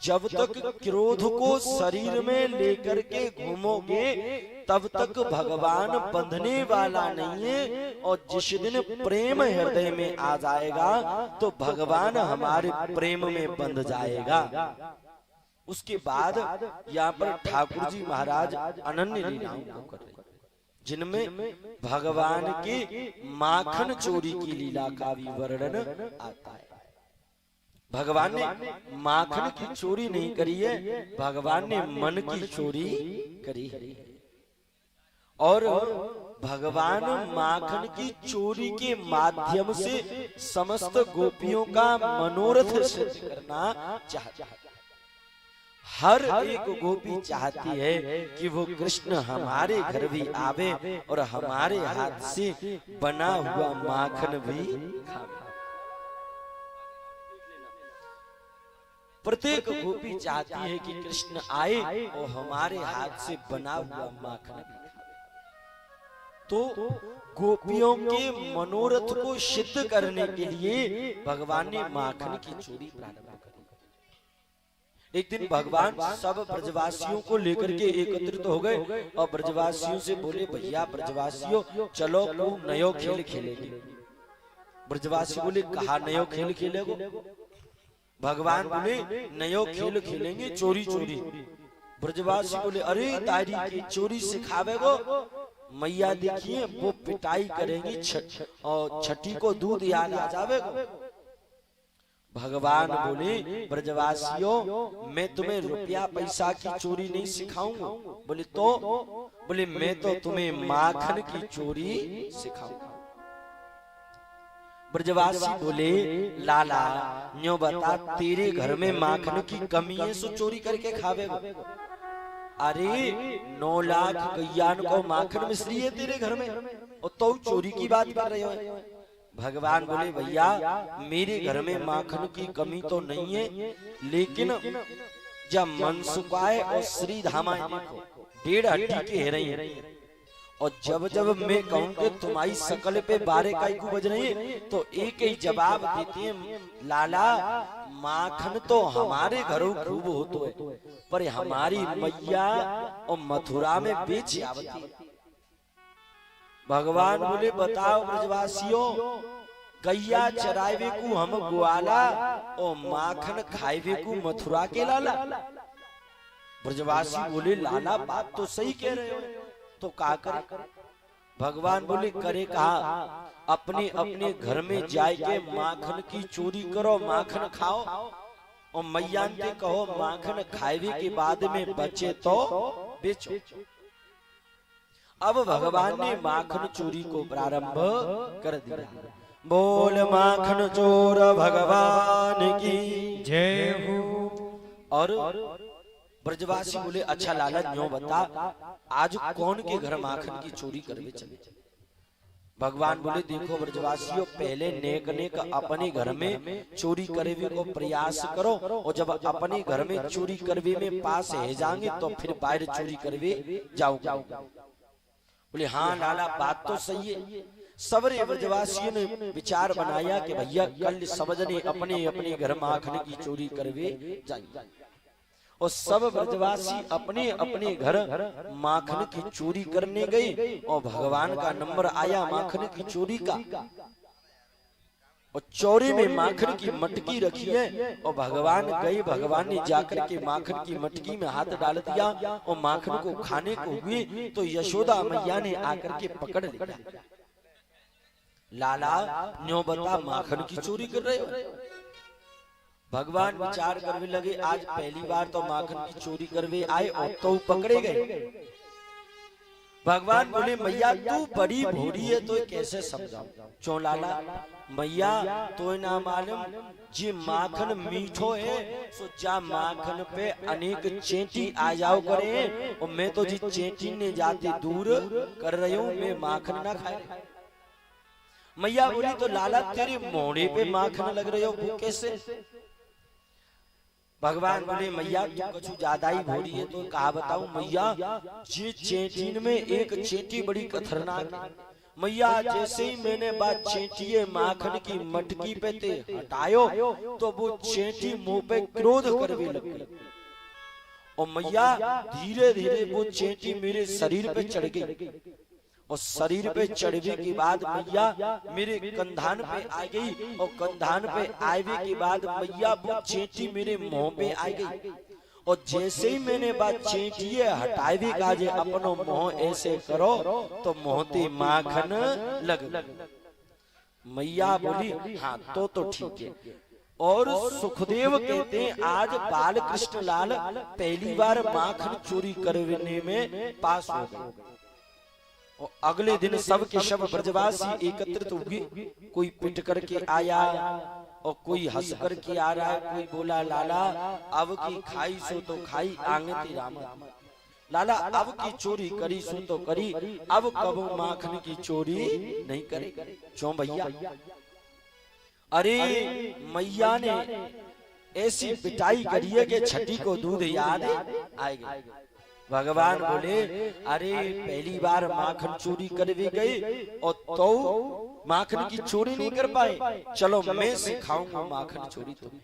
जब तक क्रोध को शरीर में लेकर के घूमोगे तब तक भगवान बंधने वाला नहीं है, और जिस दिन प्रेम हृदय में आ जाएगा तो भगवान हमारे प्रेम में बंध जाएगा। उसके बाद यहाँ पर ठाकुर जी महाराज अनन्य लीलाओं को कर रहे हैं, जिनमें भगवान के माखन चोरी की लीला का भी वर्णन आता है। भगवान ने माखन की चोरी नहीं करी है, भगवान ने मन की चोरी करी है। और भगवान माखन की चोरी के माध्यम से समस्त गोपियों का मनोरथ सिद्ध करना चाहता है। हर एक गोपी चाहती है कि वो कृष्ण हमारे घर भी आवे और हमारे हाथ से बना हुआ माखन भी खावे। प्रत्येक गोपी चाहती है कि कृष्ण आए और हमारे हाथ से बना हुआ माखन भी खावे। तो गोपियों के मनोरथ को सिद्ध करने के लिए भगवान ने माखन की चोरी प्रारंभ की। एक दिन भगवान सब ब्रजवासियों को लेकर के एकत्रित हो गए और ब्रजवासियों से बोले, भैया ब्रजवासियों चलो खूब नयो खेल खेलेंगे। ब्रजवासी बोले, कहा नयो खेल खेलेगो? भगवान बोले, नयो खेल खेलेंगे चोरी चोरी। ब्रजवासी बोले, अरे तारी की चोरी सिखावेगो? मैया देखिए वो पिटाई करेंगी और छठी को दूध याद आ जावेगो। भगवान बोले, ब्रजवासियों मैं तुम्हें रुपया पैसा की चोरी नहीं सिखाऊंगा। बोले तो? बोले मैं तो तुम्हें माखन की चोरी सिखाऊंगा। ब्रजवासी बोले, लाला न्यो बता, तेरे घर में माखन की कमी है सो चोरी करके खावेगा? अरे 9 लाख गैयान को माखन मिश्री है तेरे घर में और तो चोरी की बात कर रहे हो। भगवान बोले, भैया मेरे घर में माखन की कमी तो नहीं है, लेकिन जब मनसुखाए और श्री धामाएं देखो 1.5 हड्डी के है रही है, और जब जब मैं कहूँ कि तुम्हारी शकल पे 12 काई को बज रही है तो एक ही जवाब देते हैं, लाला माखन तो हमारे घरों खूब होतो है, पर हमारी मैया और मथुरा में बेच आवती है। भगवान बोले, बताओ ब्रजवासियों, गैया चरावे को हम ग्वाला और माखन खाएवे को मथुरा के लाला? ब्रजवासी बोले, लाला बात तो सही कह रहे हो, तो का करे? भगवान बोले, करे कहा, अपने अपने घर में जाके माखन की चोरी करो, माखन खाओ और मैया ने कहो माखन खाएवे के बाद में बचे तो बेचो। अब भगवान ने माखन चोरी को प्रारंभ कर दिया। बोल माखन चोर भगवान की जय हो। और ब्रजवासी बोले, अच्छा लाला न्यो बता, आज कौन के घर माखन की चोरी करवे चले? भगवान बोले, देखो ब्रजवासियों, पहले नेक नेक अपने घर में चोरी करवे को प्रयास करो, और जब अपने घर में चोरी करवे में पास है जाएंगे तो फिर बाहर चोरी करवे जाओगे। बोले, हाँ लाला बात तो सही है। सबरे ब्रजवासियों ने विचार बनाया कि भैया कल सब जने अपने अपने घर माखन की चोरी करवे जाएंगे, और सब ब्रजवासी अपने अपने घर माखन की चोरी करने गए, और भगवान का नंबर आया माखन की चोरी का, और चौरे में माखन की मटकी रखी है, और भगवान गए, भगवान ने जाकर के माखन की मटकी में हाथ डाल दिया और माखन को खाने को हुए तो यशोदा मैया ने आकर के पकड़ लिया। लाला न्यो बता, माखन की चोरी कर रहे हो? भगवान विचार करने लगे, आज पहली बार तो माखन की चोरी करवे आए और तो पकड़े गए। भगवान बोले, मैया तू बड़ी भोरी है तो कैसे समझाऊं? क्यों लाला? मैया तो ना मालूम जी माखन मीठो है, सो जा माखन पे अनेक चेंटी आ जाओ करे, और मैं तो जी चेंटी ने जाते दूर कर रही हूँ, मैं माखन ना खाए। मैया बोली, तो लाला तेरे मोड़े पे माखन लग रहे हो, वो कैसे? भगवान बोले, मैया तू कुछ ज्यादा ही भोरी है तो कहा बताऊं? मैया जी चेटीन में एक चेटी बड़ी खतरनाक है, मैया जैसे ही मैंने बात चेटिए माखन की मटकी पे ते हटायो तो वो चेटी मुंह पे क्रोध करने लगी और मैया धीरे धीरे वो चेटी मेरे शरीर पे चढ़ गई और शरीर पे चढ़ने के बाद मैया मेरे कंधान पे आ गई और कंधान पे आने के बाद मैया वो चेटी मेरे मुंह पे आ गई और जैसे ही मैंने बात चेटिए हटावी का जे अपनो मोह ऐसे करो तो मोहती माखन लग मैया बोली हाँ तो ठीक है। और सुखदेव कहते हैं आज बाल कृष्ण लाल पहली बार माखन चोरी करने में पास हो गए और अगले दिन सब के सब ब्रजवासी एकत्रित हुए। कोई पिट करके आया और कोई हंस कर के आ रहा है, कोई बोला लाला अब की खाई सो तो खाई आंगे राम लाला अब की चोरी करी सो तो करी अब कबो माखन की चोरी नहीं करे क्यों भैया। अरे मैया ने ऐसी पिटाई करी है कि छठी को दूध याद आएगा। भगवान बोले अरे पहली बार माखन चोरी कर भी गई और तो माखन की चोरी नहीं कर पाए, चलो मैं सिखाऊंगा माखन चोरी तुम्हें।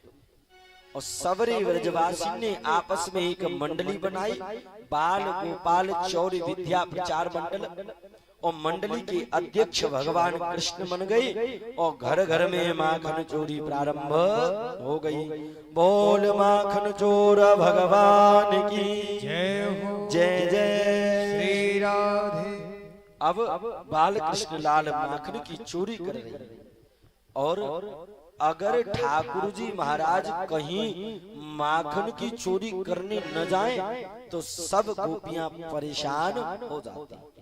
और सबरे व्रजवासी ने आपस में एक मंडली बनाई, बाल गोपाल चौरी विद्या प्रचार मंडल, और मंडली के अध्यक्ष भगवान कृष्ण बन गए और घर घर में माखन चोरी प्रारंभ हो गई। बोल माखन चोर भगवान की जय हो, जय जय श्री राधे। अब बाल कृष्ण लाल माखन की चोरी कर रहे हैं और अगर ठाकुर जी महाराज कहीं माखन की चोरी करने न जाएं तो सब गोपियां परेशान हो जाती हैं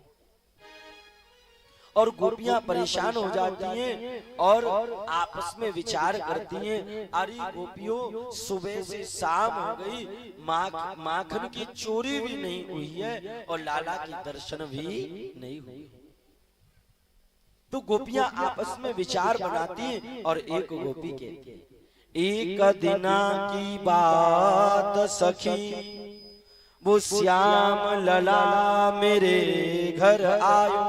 और गोपियां परेशान हो जाती हैं और आपस में विचार करती हैं अरे गोपियों सुबह से शाम हो गई, माखन की चोरी भी नहीं हुई है और लाला की दर्शन भी नहीं हुई। तो गोपियां आपस में विचार बनाती हैं और एक गोपी कहती है एक दिना की बात सखी वो श्याम लला मेरे घर आयो,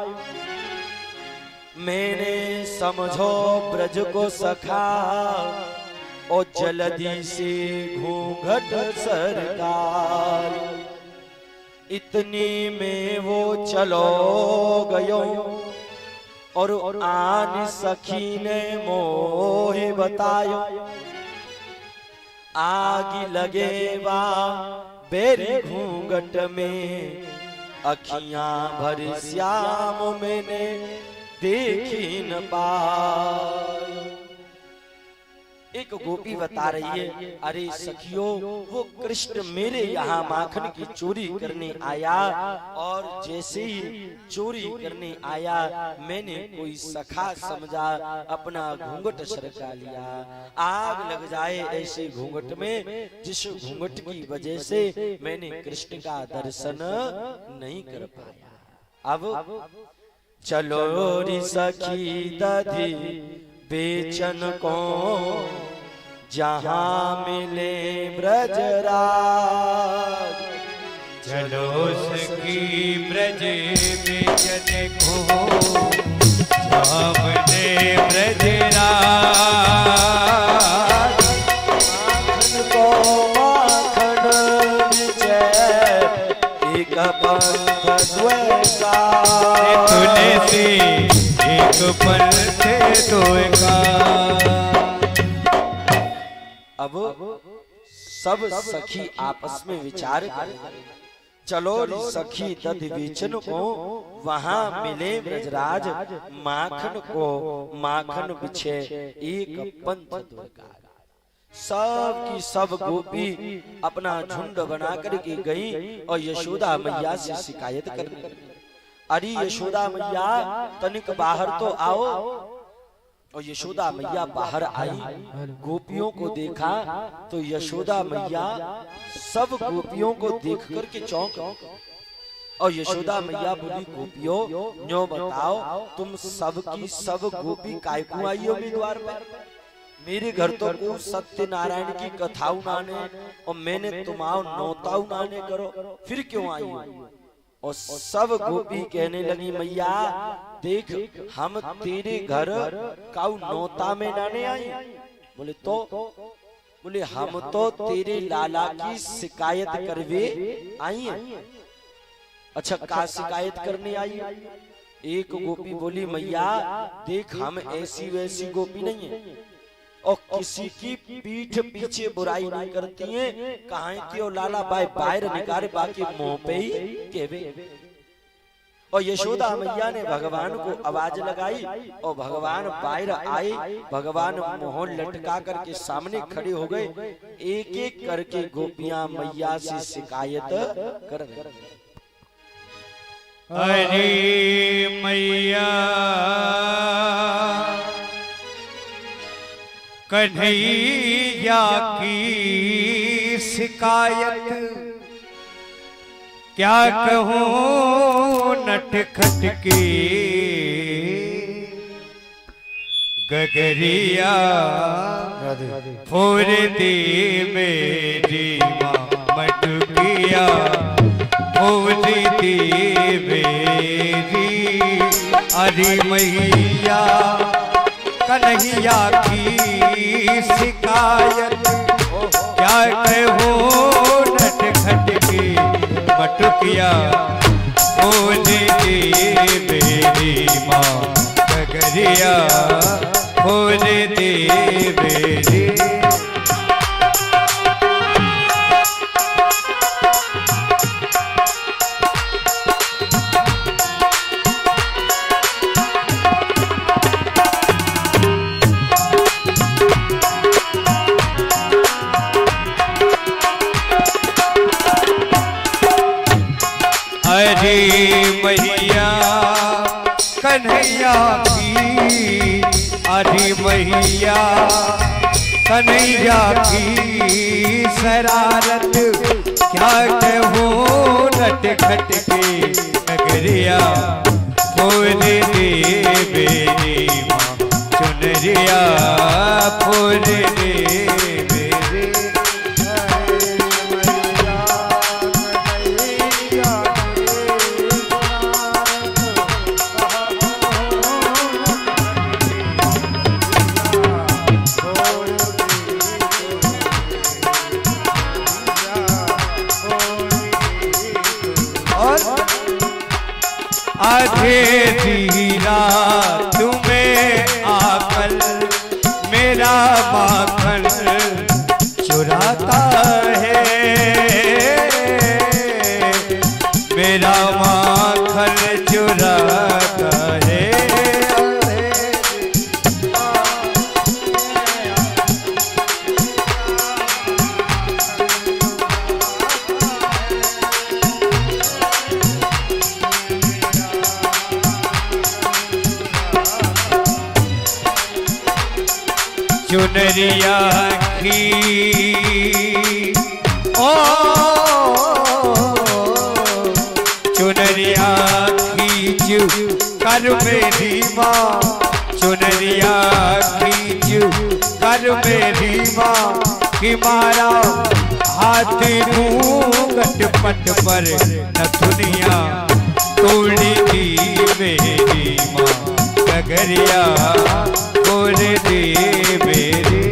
मैंने समझो ब्रज को सखा और जल्दी से घूंघट सरकार, इतनी में वो चलो गयो और आन सखी ने मोहे बतायो, आग लगे वा बेरी घूंघट में अखियां भर श्याम मैंने देखी न पाए। एक गोपी बता रही है अरे सखियों वो कृष्ण मेरे यहाँ माखन की चोरी करने आया और जैसे ही चोरी करने आया मैंने कोई सखा समझा अपना घूंघट सरका लिया, आग लग जाए ऐसे घूंघट में जिस घूंघट की वजह से मैंने कृष्ण का दर्शन नहीं कर पाया। अब चलो री सखी दधी बेचन को जहाँ मिले ब्रजराज, चलो सखी ब्रज बेचन को जहाँ मिले ब्रजराज, माखन को माखन विजय एक पंथ द्वैका, तुलसी एक पंथ द्वैका। अब सब सखी आपस में विचार करें, चलो सखी दधि बेचन को वहां मिले ब्रजराज, माखन को माखन बिछे एक पंथ द्वैका। सब की सब गोपी अपना झुंड बना करके गई और यशोदा मैया से शिकायत करने लगी, अरे यशोदा मैया तनिक बाहर तो आओ। और यशोदा मैया बाहर आई, गोपियों को देखा तो यशोदा मैया सब गोपियों को देख करके चौंक और यशोदा मैया बोली गोपियों न्यो बताओ तुम सब की सब गोपी काय को आई हो द्वार पर, मेरे घर तो को सत्यनारायण की कथाऊ नाने और मैंने तुम्हारा नौताऊ नाने करो, फिर क्यों आई हो। और सब गोपी कहने लगी मैया देख हम तेरे घर काऊ नौता में नाने आई। बोले तो बोले हम तो तेरे लाला की शिकायत करवे आई हैं। अच्छा का शिकायत करने आई? एक गोपी बोली मैया देख हम ऐसी वैसी गोपी नहीं है और किसी की पीठ पीछे बुराई नहीं करती हैं। कहाँ की और लाला बाय बाहर निकाले बाकी मुंह पे ही कहवे। और यशोदा मैया ने भगवान को आवाज लगाई और भगवान बाहर आए। भगवान मोहन लटका करके सामने खड़े हो गए। एक एक करके गोपियां मैया से शिकायत कर रही। अरे मैया कन्हैया की शिकायत क्या कहूँ नटखट की गगरिया फोड़ दे मेरी माँ मटुकिया फोड़ दे मेरी। अरे मैया कन्हैया की शिकायत क्या कहूँ नटखट की मटुकिया फोड़ दे मेरी माँ गगरिया फोड़ दे मेरी। अरे मैया कन्हैया की अरे मैया कन्हैया की शरारत क्या कहूँ नटखट की नगरिया फोड़ दे मेरी माँ चुनरिया फोड़ दे मेरी। आधे रात तुम्हें आकल मेरा माखन चुराता है। मेरा माखन चुराता है। चुनरिया की ओ चुनरिया खींच कर मेरी माँ चुनरिया खींच कर मेरी माँ कि मारा हाथ घूंघट पट पर नथुनिया तोड़ी दी मेरी माँ गगरिया फोड़ दे मेरे।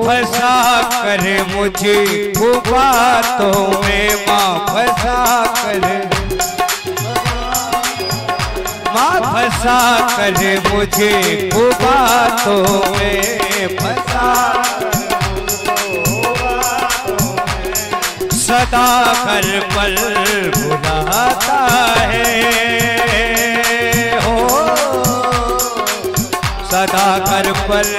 फंसा कर मुझे वो बातों में माँ फंसा कर माँ फंसा कर मुझे वो बातों में फंसा सदा कर पल बुलाता है हो सदा घर पर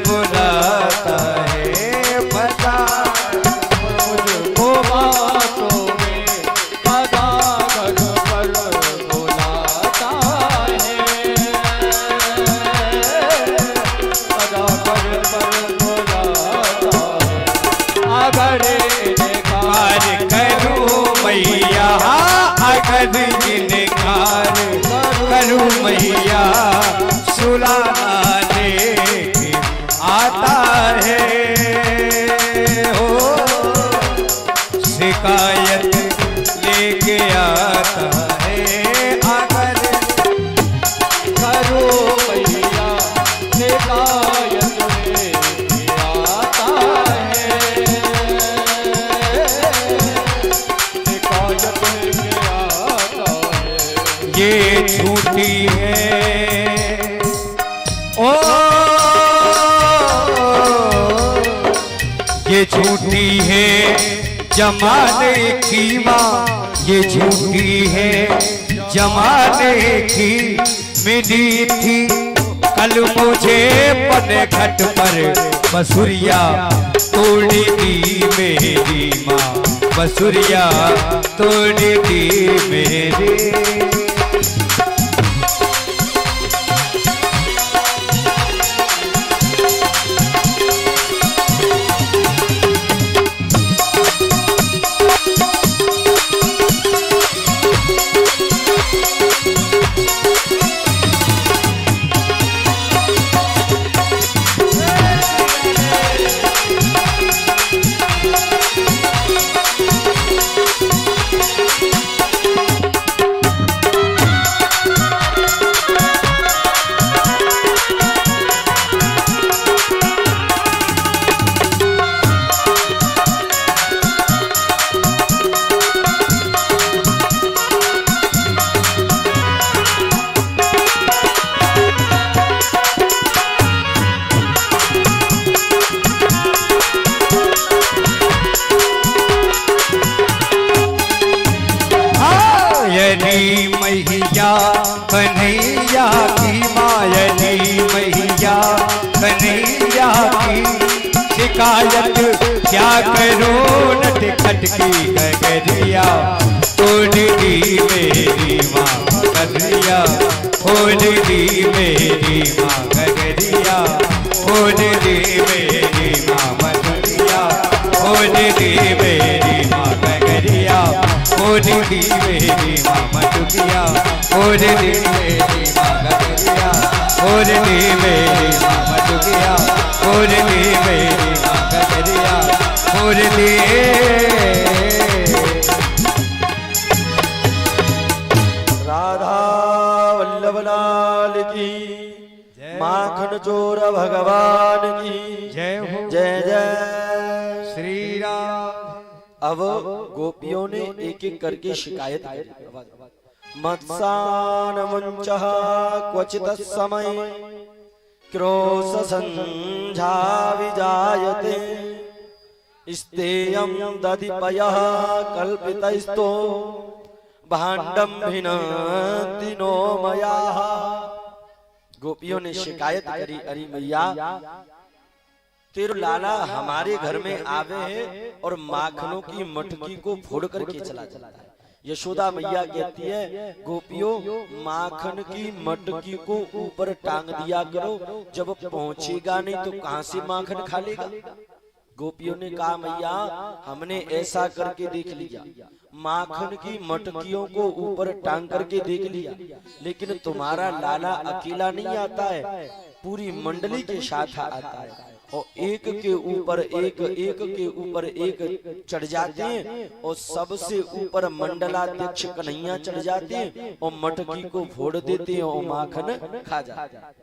बुलाता है फंसा मुझको बातों में सदा घर पर बुलाता है, सदा घर पर बुलाता है। अगर कार करूं मैया अगर इनकार करूं मैया सुलाना लेके आता है हो शिकायत लेके आता है अगर करो मैया शिकायत लेके आता है, शिकायत लेके आता है। ये झूठी है ओ ये झूठी है जमाने की माँ ये झूठी है जमाने की मिली थी कल मुझे पने घट पर बसुरिया तोड़ी दी मेरी माँ बसुरिया तोड़ी दी मेरी यदि मैया कन्हैया की मायनी मैया कन्हैया की शिकायत क्या करो नट खटकी गगरिया तोड़ दी मेरी माँ गगरिया खोल दी मेरी माँ गगरिया खोल दी मेरी माँ मधुरिया खोल दी मेरी माँ गगरिया खोल दी मेरी माँ मधुरिया खोल दी मेरी माँ गगरिया खोल दी मेरी माँ मधुरिया खोल दी मेरी माँ गगरिया खोल दी राधा वल्लभ लाल की माखन चोर भगवान की जय हो जय जय श्री राम। अब गोपियों ने एक एक करके शिकायत की। मत्सान मुंचः क्वचित समय क्रोश संझा विजायते स्तेयं दधिपयः कल्पितस्तो भाण्डं भिनन्ति नो मया। गोपियों ने शिकायत करी, अरे मैया तेरे लाला हमारे घर में आवे है और माखनों की मटकी को फोड़ करके चला जाता है। यशोदा मैया कहती है गोपियों माखन की मटकी को ऊपर टांग दिया करो, जब पहुंचेगा नहीं तो कहां से माखन खा लेगा। गोपियों ने कहा मैया हमने ऐसा करके देख लिया, माखन की मटकियों को ऊपर टांग करके देख लिया, लेकिन तुम्हारा लाला अकेला नहीं आता है, पूरी मंडली के साथ आता है और एक के ऊपर एक एक के ऊपर एक चढ़ जाते हैं और सबसे ऊपर मंडलाध्यक्ष कन्हैया चढ़ जाते हैं और मटकी को फोड़ देते हैं और माखन खा जाते हैं।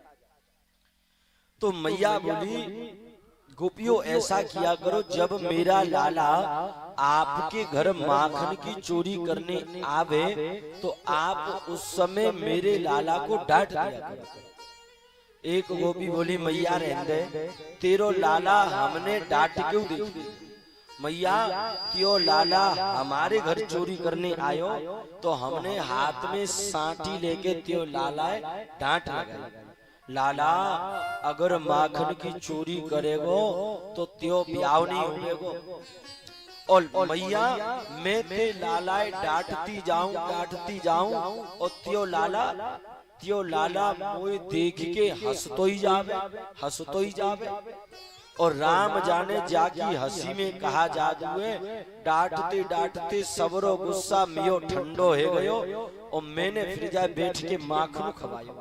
तो मैया बोली गोपियों ऐसा किया करो, जब मेरा लाला आपके घर माखन की चोरी करने आवे तो आप उस समय मेरे लाला को डांट दिया करो। एक गोपी बोली मैया रहने दे, तेरो लाला हमने डांट क्यों देखी, मैया त्यो लाला हमारे घर चोरी करने आयो तो हमने हाथ में सांटी लेके त्यो लाला डांट लगाई। लाला अगर माखन की चोरी करेगो तो त्यो ब्याह नहीं होगो। और मैया मैं ते लाला डांटती जाऊं और त्यो लाला मोए देख के हंसतो ही जावे। और राम जाने जाकी हंसी में कहा जादुए डांटते डांटते सबरो गुस्सा मियो ठंडो है गयो और मैंने फिर जाए बैठ के माखन खवायो।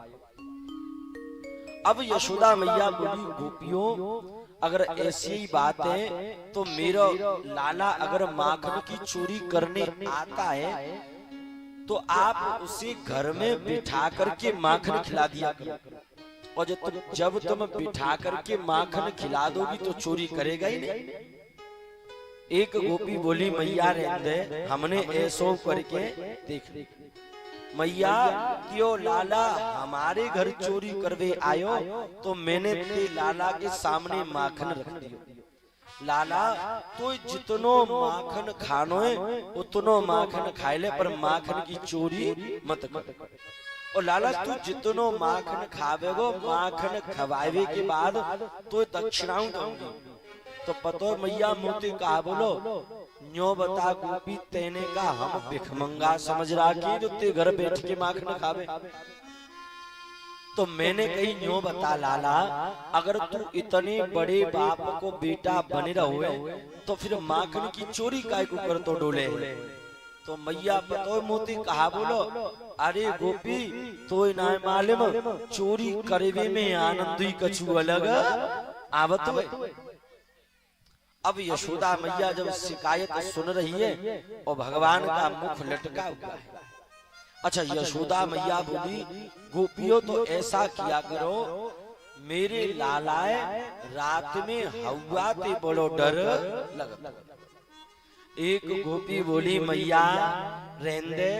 अब यशोदा मैया बोली गोपियों अगर ऐसी ही बात है तो मेरा लाला अगर माखन की चोरी करने आता है तो आप उसे घर में बिठा करके माखन खिला दिया करो। और जब तुम बिठा करके माखन खिला दोगी तो चोरी करेगा ही नहीं। एक गोपी बोली मैया रहने हमने ऐसो करके देख ली। मैया क्यों लाला हमारे घर चोरी करवे आयो तो मैंने ते लाला के सामने माखन रख दियो। लाला तो जितनो माखन खानो है उतनो माखन खाए ले पर माखन की चोरी मत कर। और लाला तू जितनो माखन खावेगो माखन खवावे के बाद तो दक्षिणाऊं दूंगी। तो पतो मैया मोती कहा बोलो न्यो बता गोपी तेने का हम भिखमंगा समझ रहा कि जो ते घर बैठ के माखन खावे। तो मैंने कही न्यो बता लाला अगर तू इतने बड़े बाप को बेटा बने रहोगे तो फिर माखन की चोरी काय को कर तो डोले। तो मैया पतो मोती कहा बोलो अरे गोपी तो ना मालूम चोरी करवे में आनंद ही कछु अलग आवत है। अब यशोदा मैया जब शिकायत सुन रही है और भगवान का मुख लटका हुआ है। अच्छा यशोदा मैया बोली गोपियों तो ऐसा किया करो मेरे लालाए रात में हवा ते बड़ो डर लगता। एक गोपी बोली मैया रहंदे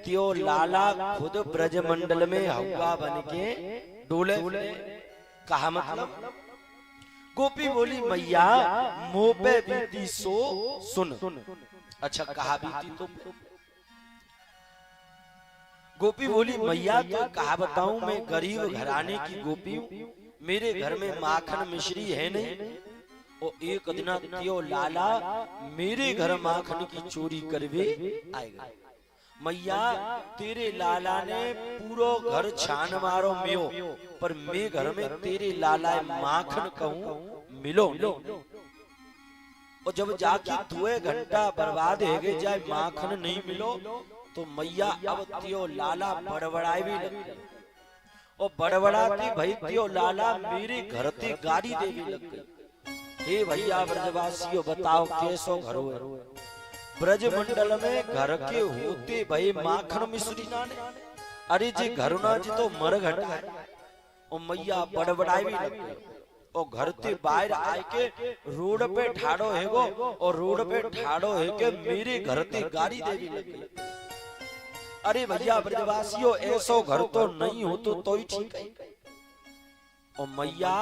त्यो लाला खुद ब्रजमंडल में हवा बन के डोले कहा मतलब। गोपी बोली मैया मुंह पे बीती सो सुन। अच्छा कहा बीती तो गोपी बोली मैया तो कहा बताऊं मैं गरीब घराने की गोपी हूं मेरे घर में माखन मिश्री है नहीं। और एक दिन त्यो लाला मेरे घर माखन की चोरी करवे आएगा। मैया तेरे लाला ने पूरो घर छान मारो मियो पर मैं घर में तेरे लाला माखन कहूं मिलो नहीं। और जब जाके 2 घंटा बर्बाद है गए जाए माखन नहीं मिलो तो मैया अब त्यो लाला बड़बड़ाए भी लग। और बड़बड़ाती भाई त्यो लाला मेरे घर ते गाड़ी देवी लग गई। हे भैया ब्रजवासियों बताओ कैसो घर हो। ब्रज मंडल में घर के होते भाई माखन मिश्री नाने अरे जे घर ना जी तो मर घटा है। और मैया बड़बड़ाई भी लग गई और घर ते बाहर आए के रोड पे ठाड़ो है गो और रोड पे ठाड़ो है के मेरे घर ते गाड़ी देवी लग गई। अरे भैया ब्रजवासियों ऐसो घर तो नहीं हो तो ही ठीक है। और मैया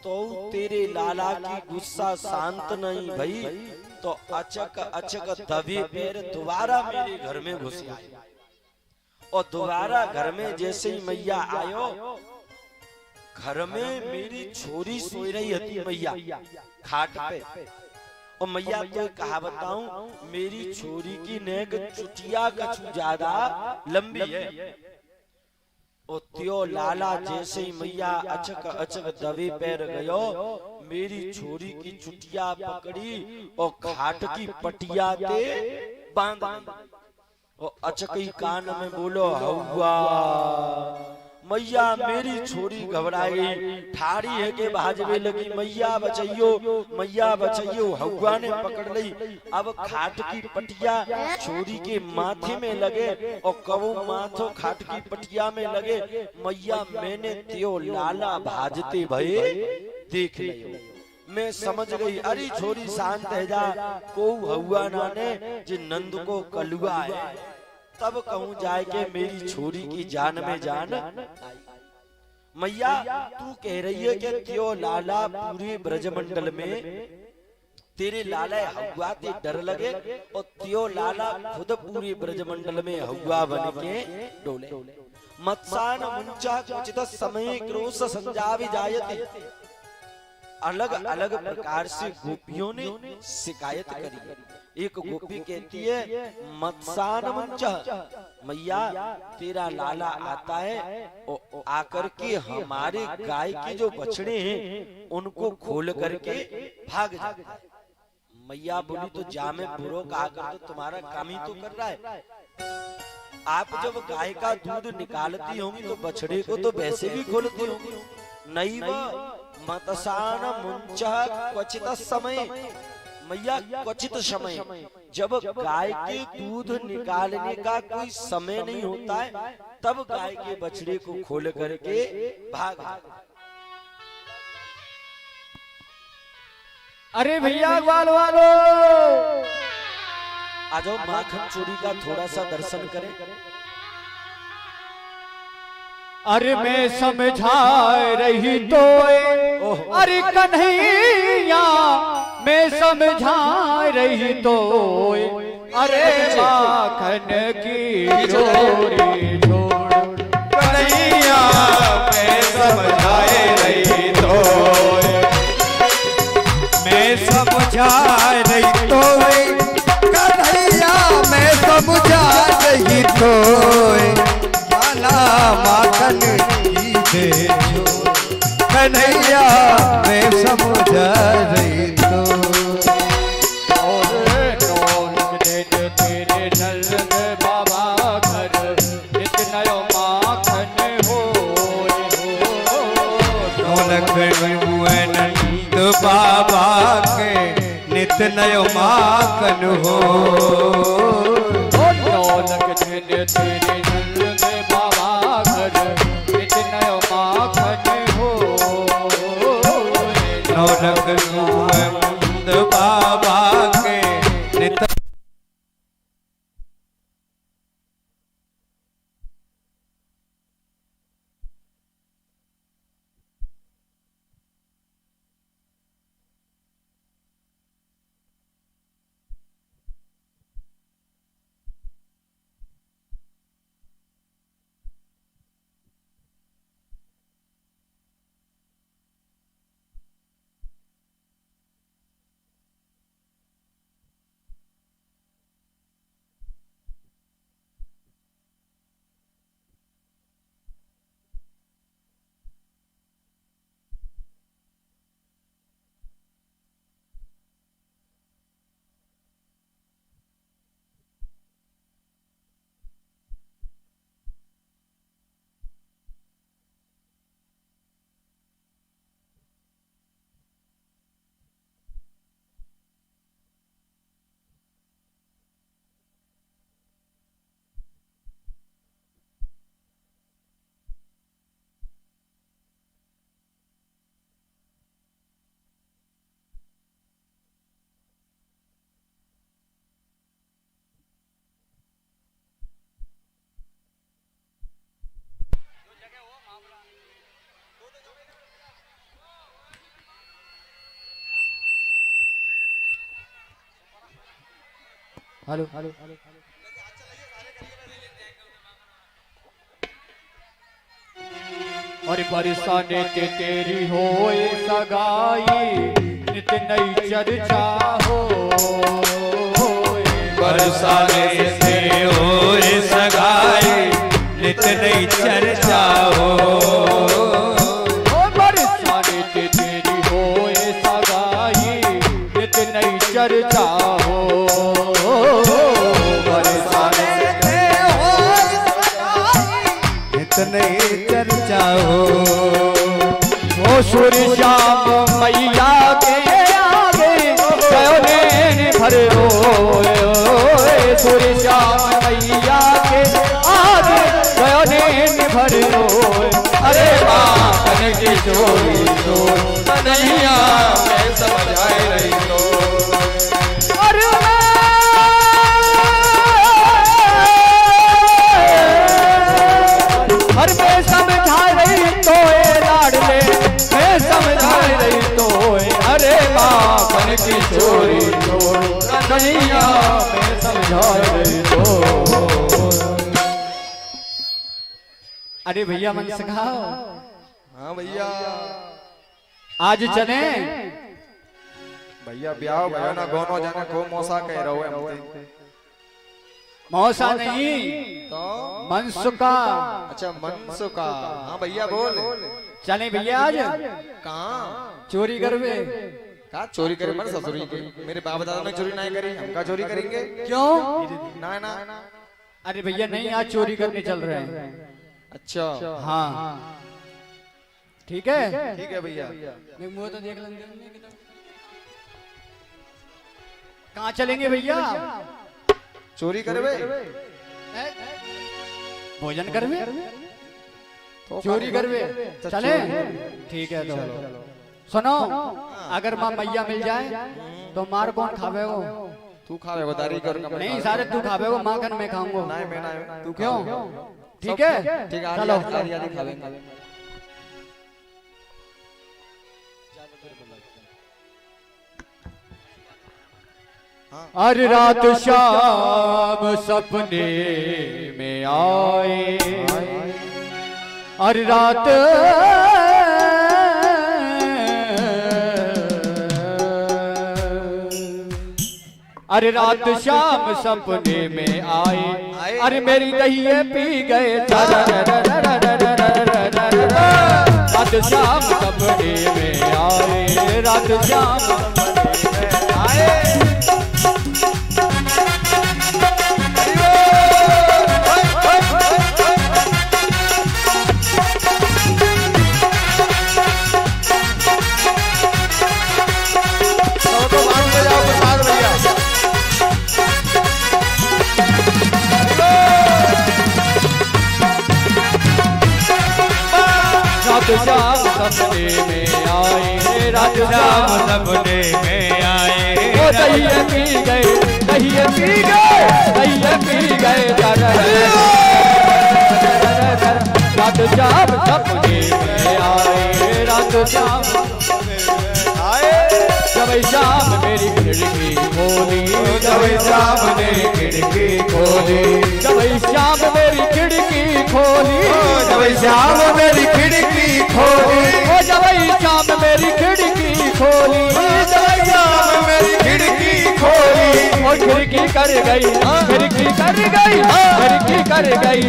तो तेरे लाला की गुस्सा शांत नहीं भई तो अचक दबे पैर दोबारा मेरे घर में घुस आए। और दोबारा घर में जैसे ही मैया आयो घर में मेरी छोरी सोई रही थी मैया खाट पे। और मैया तो कहा बताऊं मेरी छोरी की नेक चुटिया कछु ज्यादा लंबी है। और त्यो लाला जैसे ही मैया अचक दबे पैर गयो मेरी छोरी की चुटिया पकड़ी और खाट की पटिया ते बांध। और अचक ही कान में बोलो हवा। मैया मेरी छोरी घबरा गई ठाड़ी है के भाजवे लगी मैया बचाइयो हवा ने पकड़ ली। अब खाट की पटिया छोरी के माथे में लगे और कबू माथो खाट की पटिया में लगे। मैया मैंने त्यो लाला भाजते भये देख लियो। मैं समझ गई अरे छोरी शांत है जा को हवा नाने जे नंद को कलुआ है तब कहूं जाए के मेरी छोरी की जान में जान आई। मैया तू कह रही है कि त्यो लाला पूरे ब्रजमंडल में तेरे लाला हवा ते डर लगे और त्यो लाला खुद पूरे ब्रजमंडल में हवा बन के डोले। मत्सान मुंचा कुचित समय क्रोश संजावि जायते। अलग अलग प्रकार से गोपियों ने शिकायत करी। एक गोपी कहती है मत्सान मुंचा, मैया तेरा लाला आता है और आकर के हमारे गाय के जो बछड़े हैं उनको खोल करके भाग जाता है। मैया बोली तो जा मैं बुरो कहा कर, तो तुम्हारा काम ही तो कर रहा है। आप जब गाय का दूध निकालती होंगी तो बछड़े को तो वैसे भी खोलती होंगी। नहीं मतसान मुंचा क्वचित समय, मैया क्वचित समय, जब गाय के दूध निकालने का कोई समय नहीं होता है तब गाय के बछड़े को खोल करके भाग। अरे भैया ग्वाल वालो, आ जाओ माखन चोरी का थोड़ा सा दर्शन करें। अरे मैं समझा रही तो, अरे कन्हैया मैं समझा रही तो, अरे माखन की चोरी छोड़। कन्हैया मैं समझाए रही तो, मैं समझा रही तो, कन्हैया मैं समझा रही तो, माखन की दे जो, कन्हैया मैं समझा रही तो। और तेरे नलग बाबा घर नित नयो माखन हो। ढोलक नंद बाबा के नित नयो माखन हो। ढोलक तेरे नलग बाबा घर नित नयो माखन हो। ढोलक नंद बाबा के नित हेलो और बरसाने ते तेरी होए सगाई नित नई चर्चा हो। बरसाने से होए सगाई नित नई चर्चा हो। बरसाने ते तेरी होए सगाई नित नई चर्चा हो। नई चर्चा हो। वो सूर्य श्याम मैया के आगे गयो नैन भर रोए। सूर्य श्याम मैया के आगे गयो नैन भर रोए। अरे माखन की चोरी तो कन्हैया मैं समझाए रही तो। और मैं समझा रही तो लाडले, मैं समझा रही तो। अरे माखन की चोरी झाड़ दो। अरे भैया मन सिखाओ। हाँ भैया, आज चले भैया ब्याह भयो ना गोनो जाने को मौसा कह रहो है हमसे। मौसा नहीं तो मनसुका। अच्छा मनसुका। हाँ भैया बोल। चले भैया आज कहाँ चोरी करवे। कहाँ चोरी करे? मन ससुरी के मेरे बाप दादा ने चोरी नहीं करी, हम का चोरी करेंगे? क्यों? ना ना। अरे भैया नहीं, आज चोरी करने चल रहे हैं। अच्छा हाँ ठीक है। ठीक है भैया। मुँह तो देख लेंगे। कहाँ चलेंगे भैया? चोरी करवे? भोजन करवे? तो चोरी करवे? चले ठीक है। तो सुनो, अगर माँ मैया मिल जाए तो मार कौन खावे वो? तू खावे बतारी कर। नहीं सारे तू खावे वो, माँ कन मैं खाऊंगा। नहीं मैं ना। तू क्यों? ठीक है ठीक है। चलो आदि खावेंगे। हर रात शाम सपने में आए, हर रात अरे रात शाम सपने में आए, अरे मेरी दहिए पी गए। रात शाम सपने में आए, रात शाम सपने में आए। रात शाम सपने में आए, रात शाम सपने में आए, वो दहिए पी गए, दहिए पी गए, दहिए पी गए। रात शाम सपने में आए, रात शाम आए। जब शाम मेरी खिड़की खोली, जब शाम मेरी खिड़की खोली, जब शाम मेरी खिड़की खोली, जब शाम मेरी खिड़की खोली, जब शाम मेरी खिड़की खोली, जब शाम मेरी खिड़की खोली, और खिड़की कर गई, खिड़की कर गई, खिड़की कर गई।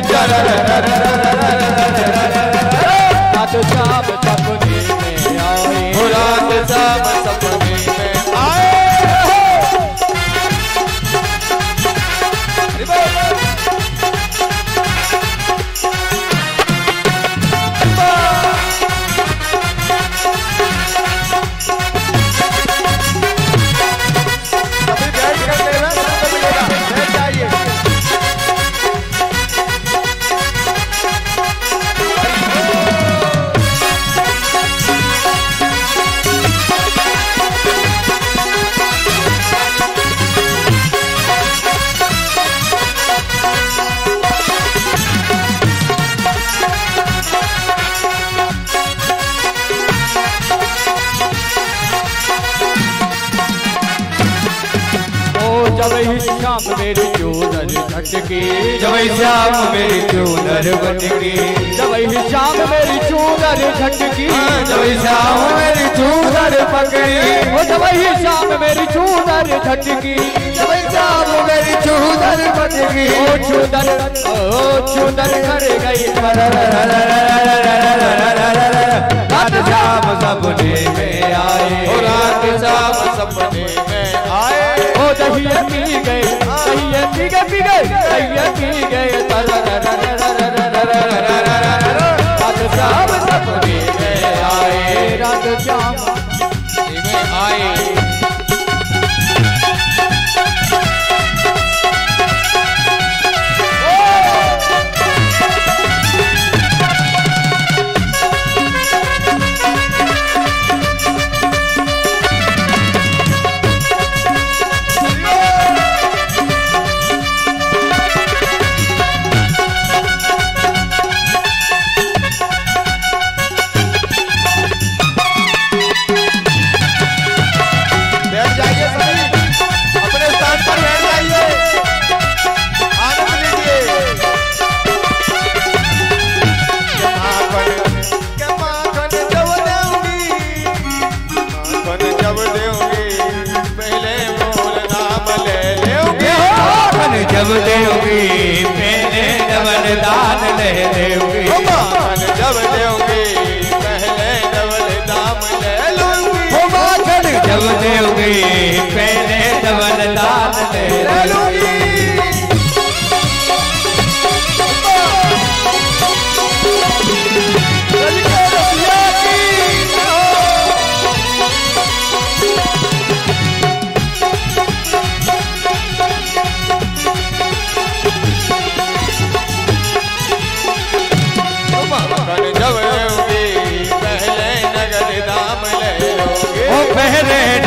रात शाम सपने में आई, रात शाम सपने में आए। जब शाम मेरी चूनर झटकी, जब शाम मेरी चूनर बटकी, जब शाम मेरी चूनर झटकी, जब शाम मेरी चूनर पकड़ी, वो जब शाम मेरी चूनर झटकी, जब शाम मेरी चूनर पकड़ी, ओ चूनर घर गई। रात शाम सपने में आए, रात शाम सपने में आए। ओ दहिए पी गए, दहिए पी गए, पी गए, दहिए पी गए। रात शाम सपने में आए, रात शाम में आए।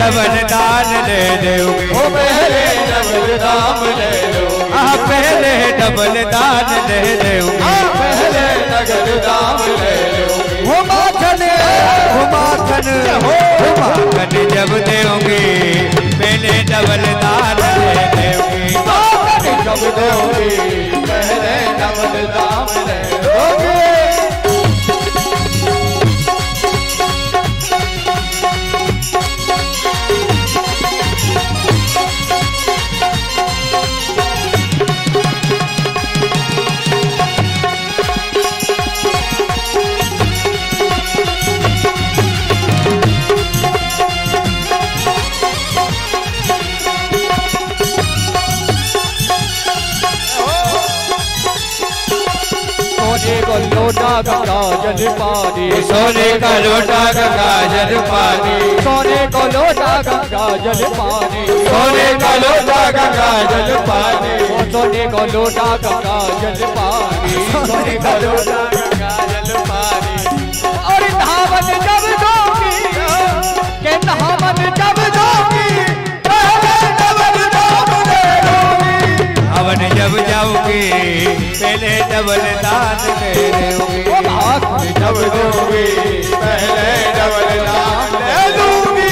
डबल दान ले लोगे ओ पहले डबल दाम ले लोगे पहले डबल दान ले लोगे पहले डबल दाम ले लोगे वो माखन जब दोगे पहले डबल दान ले लोगे जब दोगे पहले डबल दाम ले लोगे सोने का लोटा गंगा जल पानी सोने का लोटा गंगा जल पानी सोने का लोटा गंगा जल पानी सोने का लोटा गंगा जल पानी सोने का लोटा गंगा जल पानी सोने का लोटा गंगा जल पानी और धावन जब दोगी के धावन जब दोगी पहले डबल दाम ले लोगी हवन जब जाओगे पहले डबल दान ले लोगे जब दोगी पहले डबल दाम ले लूंगी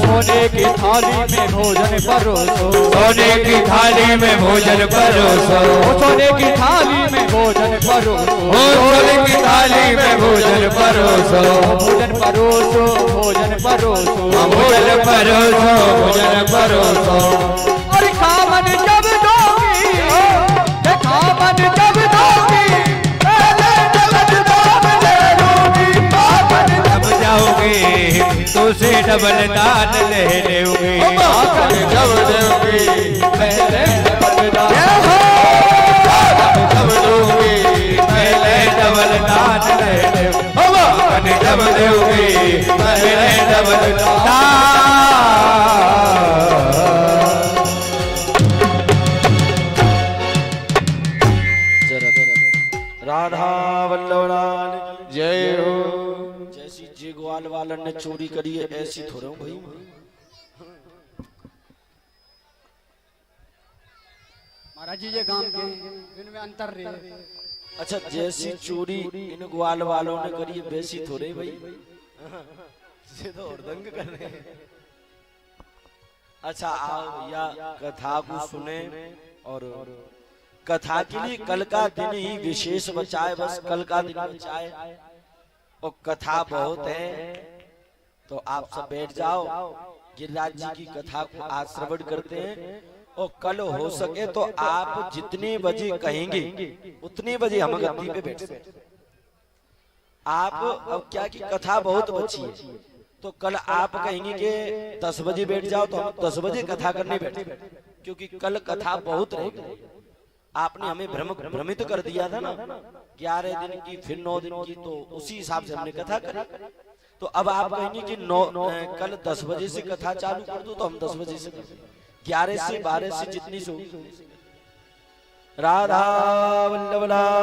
सोने की थाली में भोजन परोसो सोने की थाली में भोजन परोसो सोने की थाली में भोजन परोसो सोने की थाली में भोजन परोसो भोजन परोसो भोजन परोसो भोजन परोसो भोजन परोसो और खावन जब दोगी खावन जब दोगी पहले डबल दाम ले लोगी खावन जब जाओगे तो से डबल दान ले लोगे जब दोगी पहले डबल दाम जब दोगे पहले डबल दान ले लोगे जब दोगे पहले डबल दान राधा वल्लभ लाल की जय हो जैसी जे ग्वाल वालन ने चोरी करी है ऐसी थोड़ा हूं भाई। महाराज जी ये गांव के इनमें अंतर रहे। अच्छा जैसी चोरी इन ग्वाल वालों ने करी है वैसी थोड़े भाई ये तो उर्दंग कर रहे हैं। अच्छा आओ भैया कथा को सुने और कथा के लिए कल का दिन ही विशेष बचाए, बस कल का दिन बचाए और कथा बहुत है तो आप सब बैठ जाओ। गिरिराज जी की कथा को आज श्रवण करते हैं और कल हो सके तो आप जितने बजे कहेंगे उतने बजे हम गद्दी पे बैठे। आप अब क्या की कथा बहुत बची है तो कल आप कहेंगे कि 10 बजे बैठ जाओ तो हम 10 बजे कथा करने बैठे, क्योंकि कल कथा बहुत रहेगी। आपने हमें भ्रमित कर दिया था ना 11 दिन की फिर 9 दिन की, तो उसी हिसाब से हमने कथा करी। तो अब आप कहेंगे कि कल 10 बजे से कथा चालू कर दो तो हम 10 बजे से 11 से 12 से जितनी से राधा वल्लभ लाल।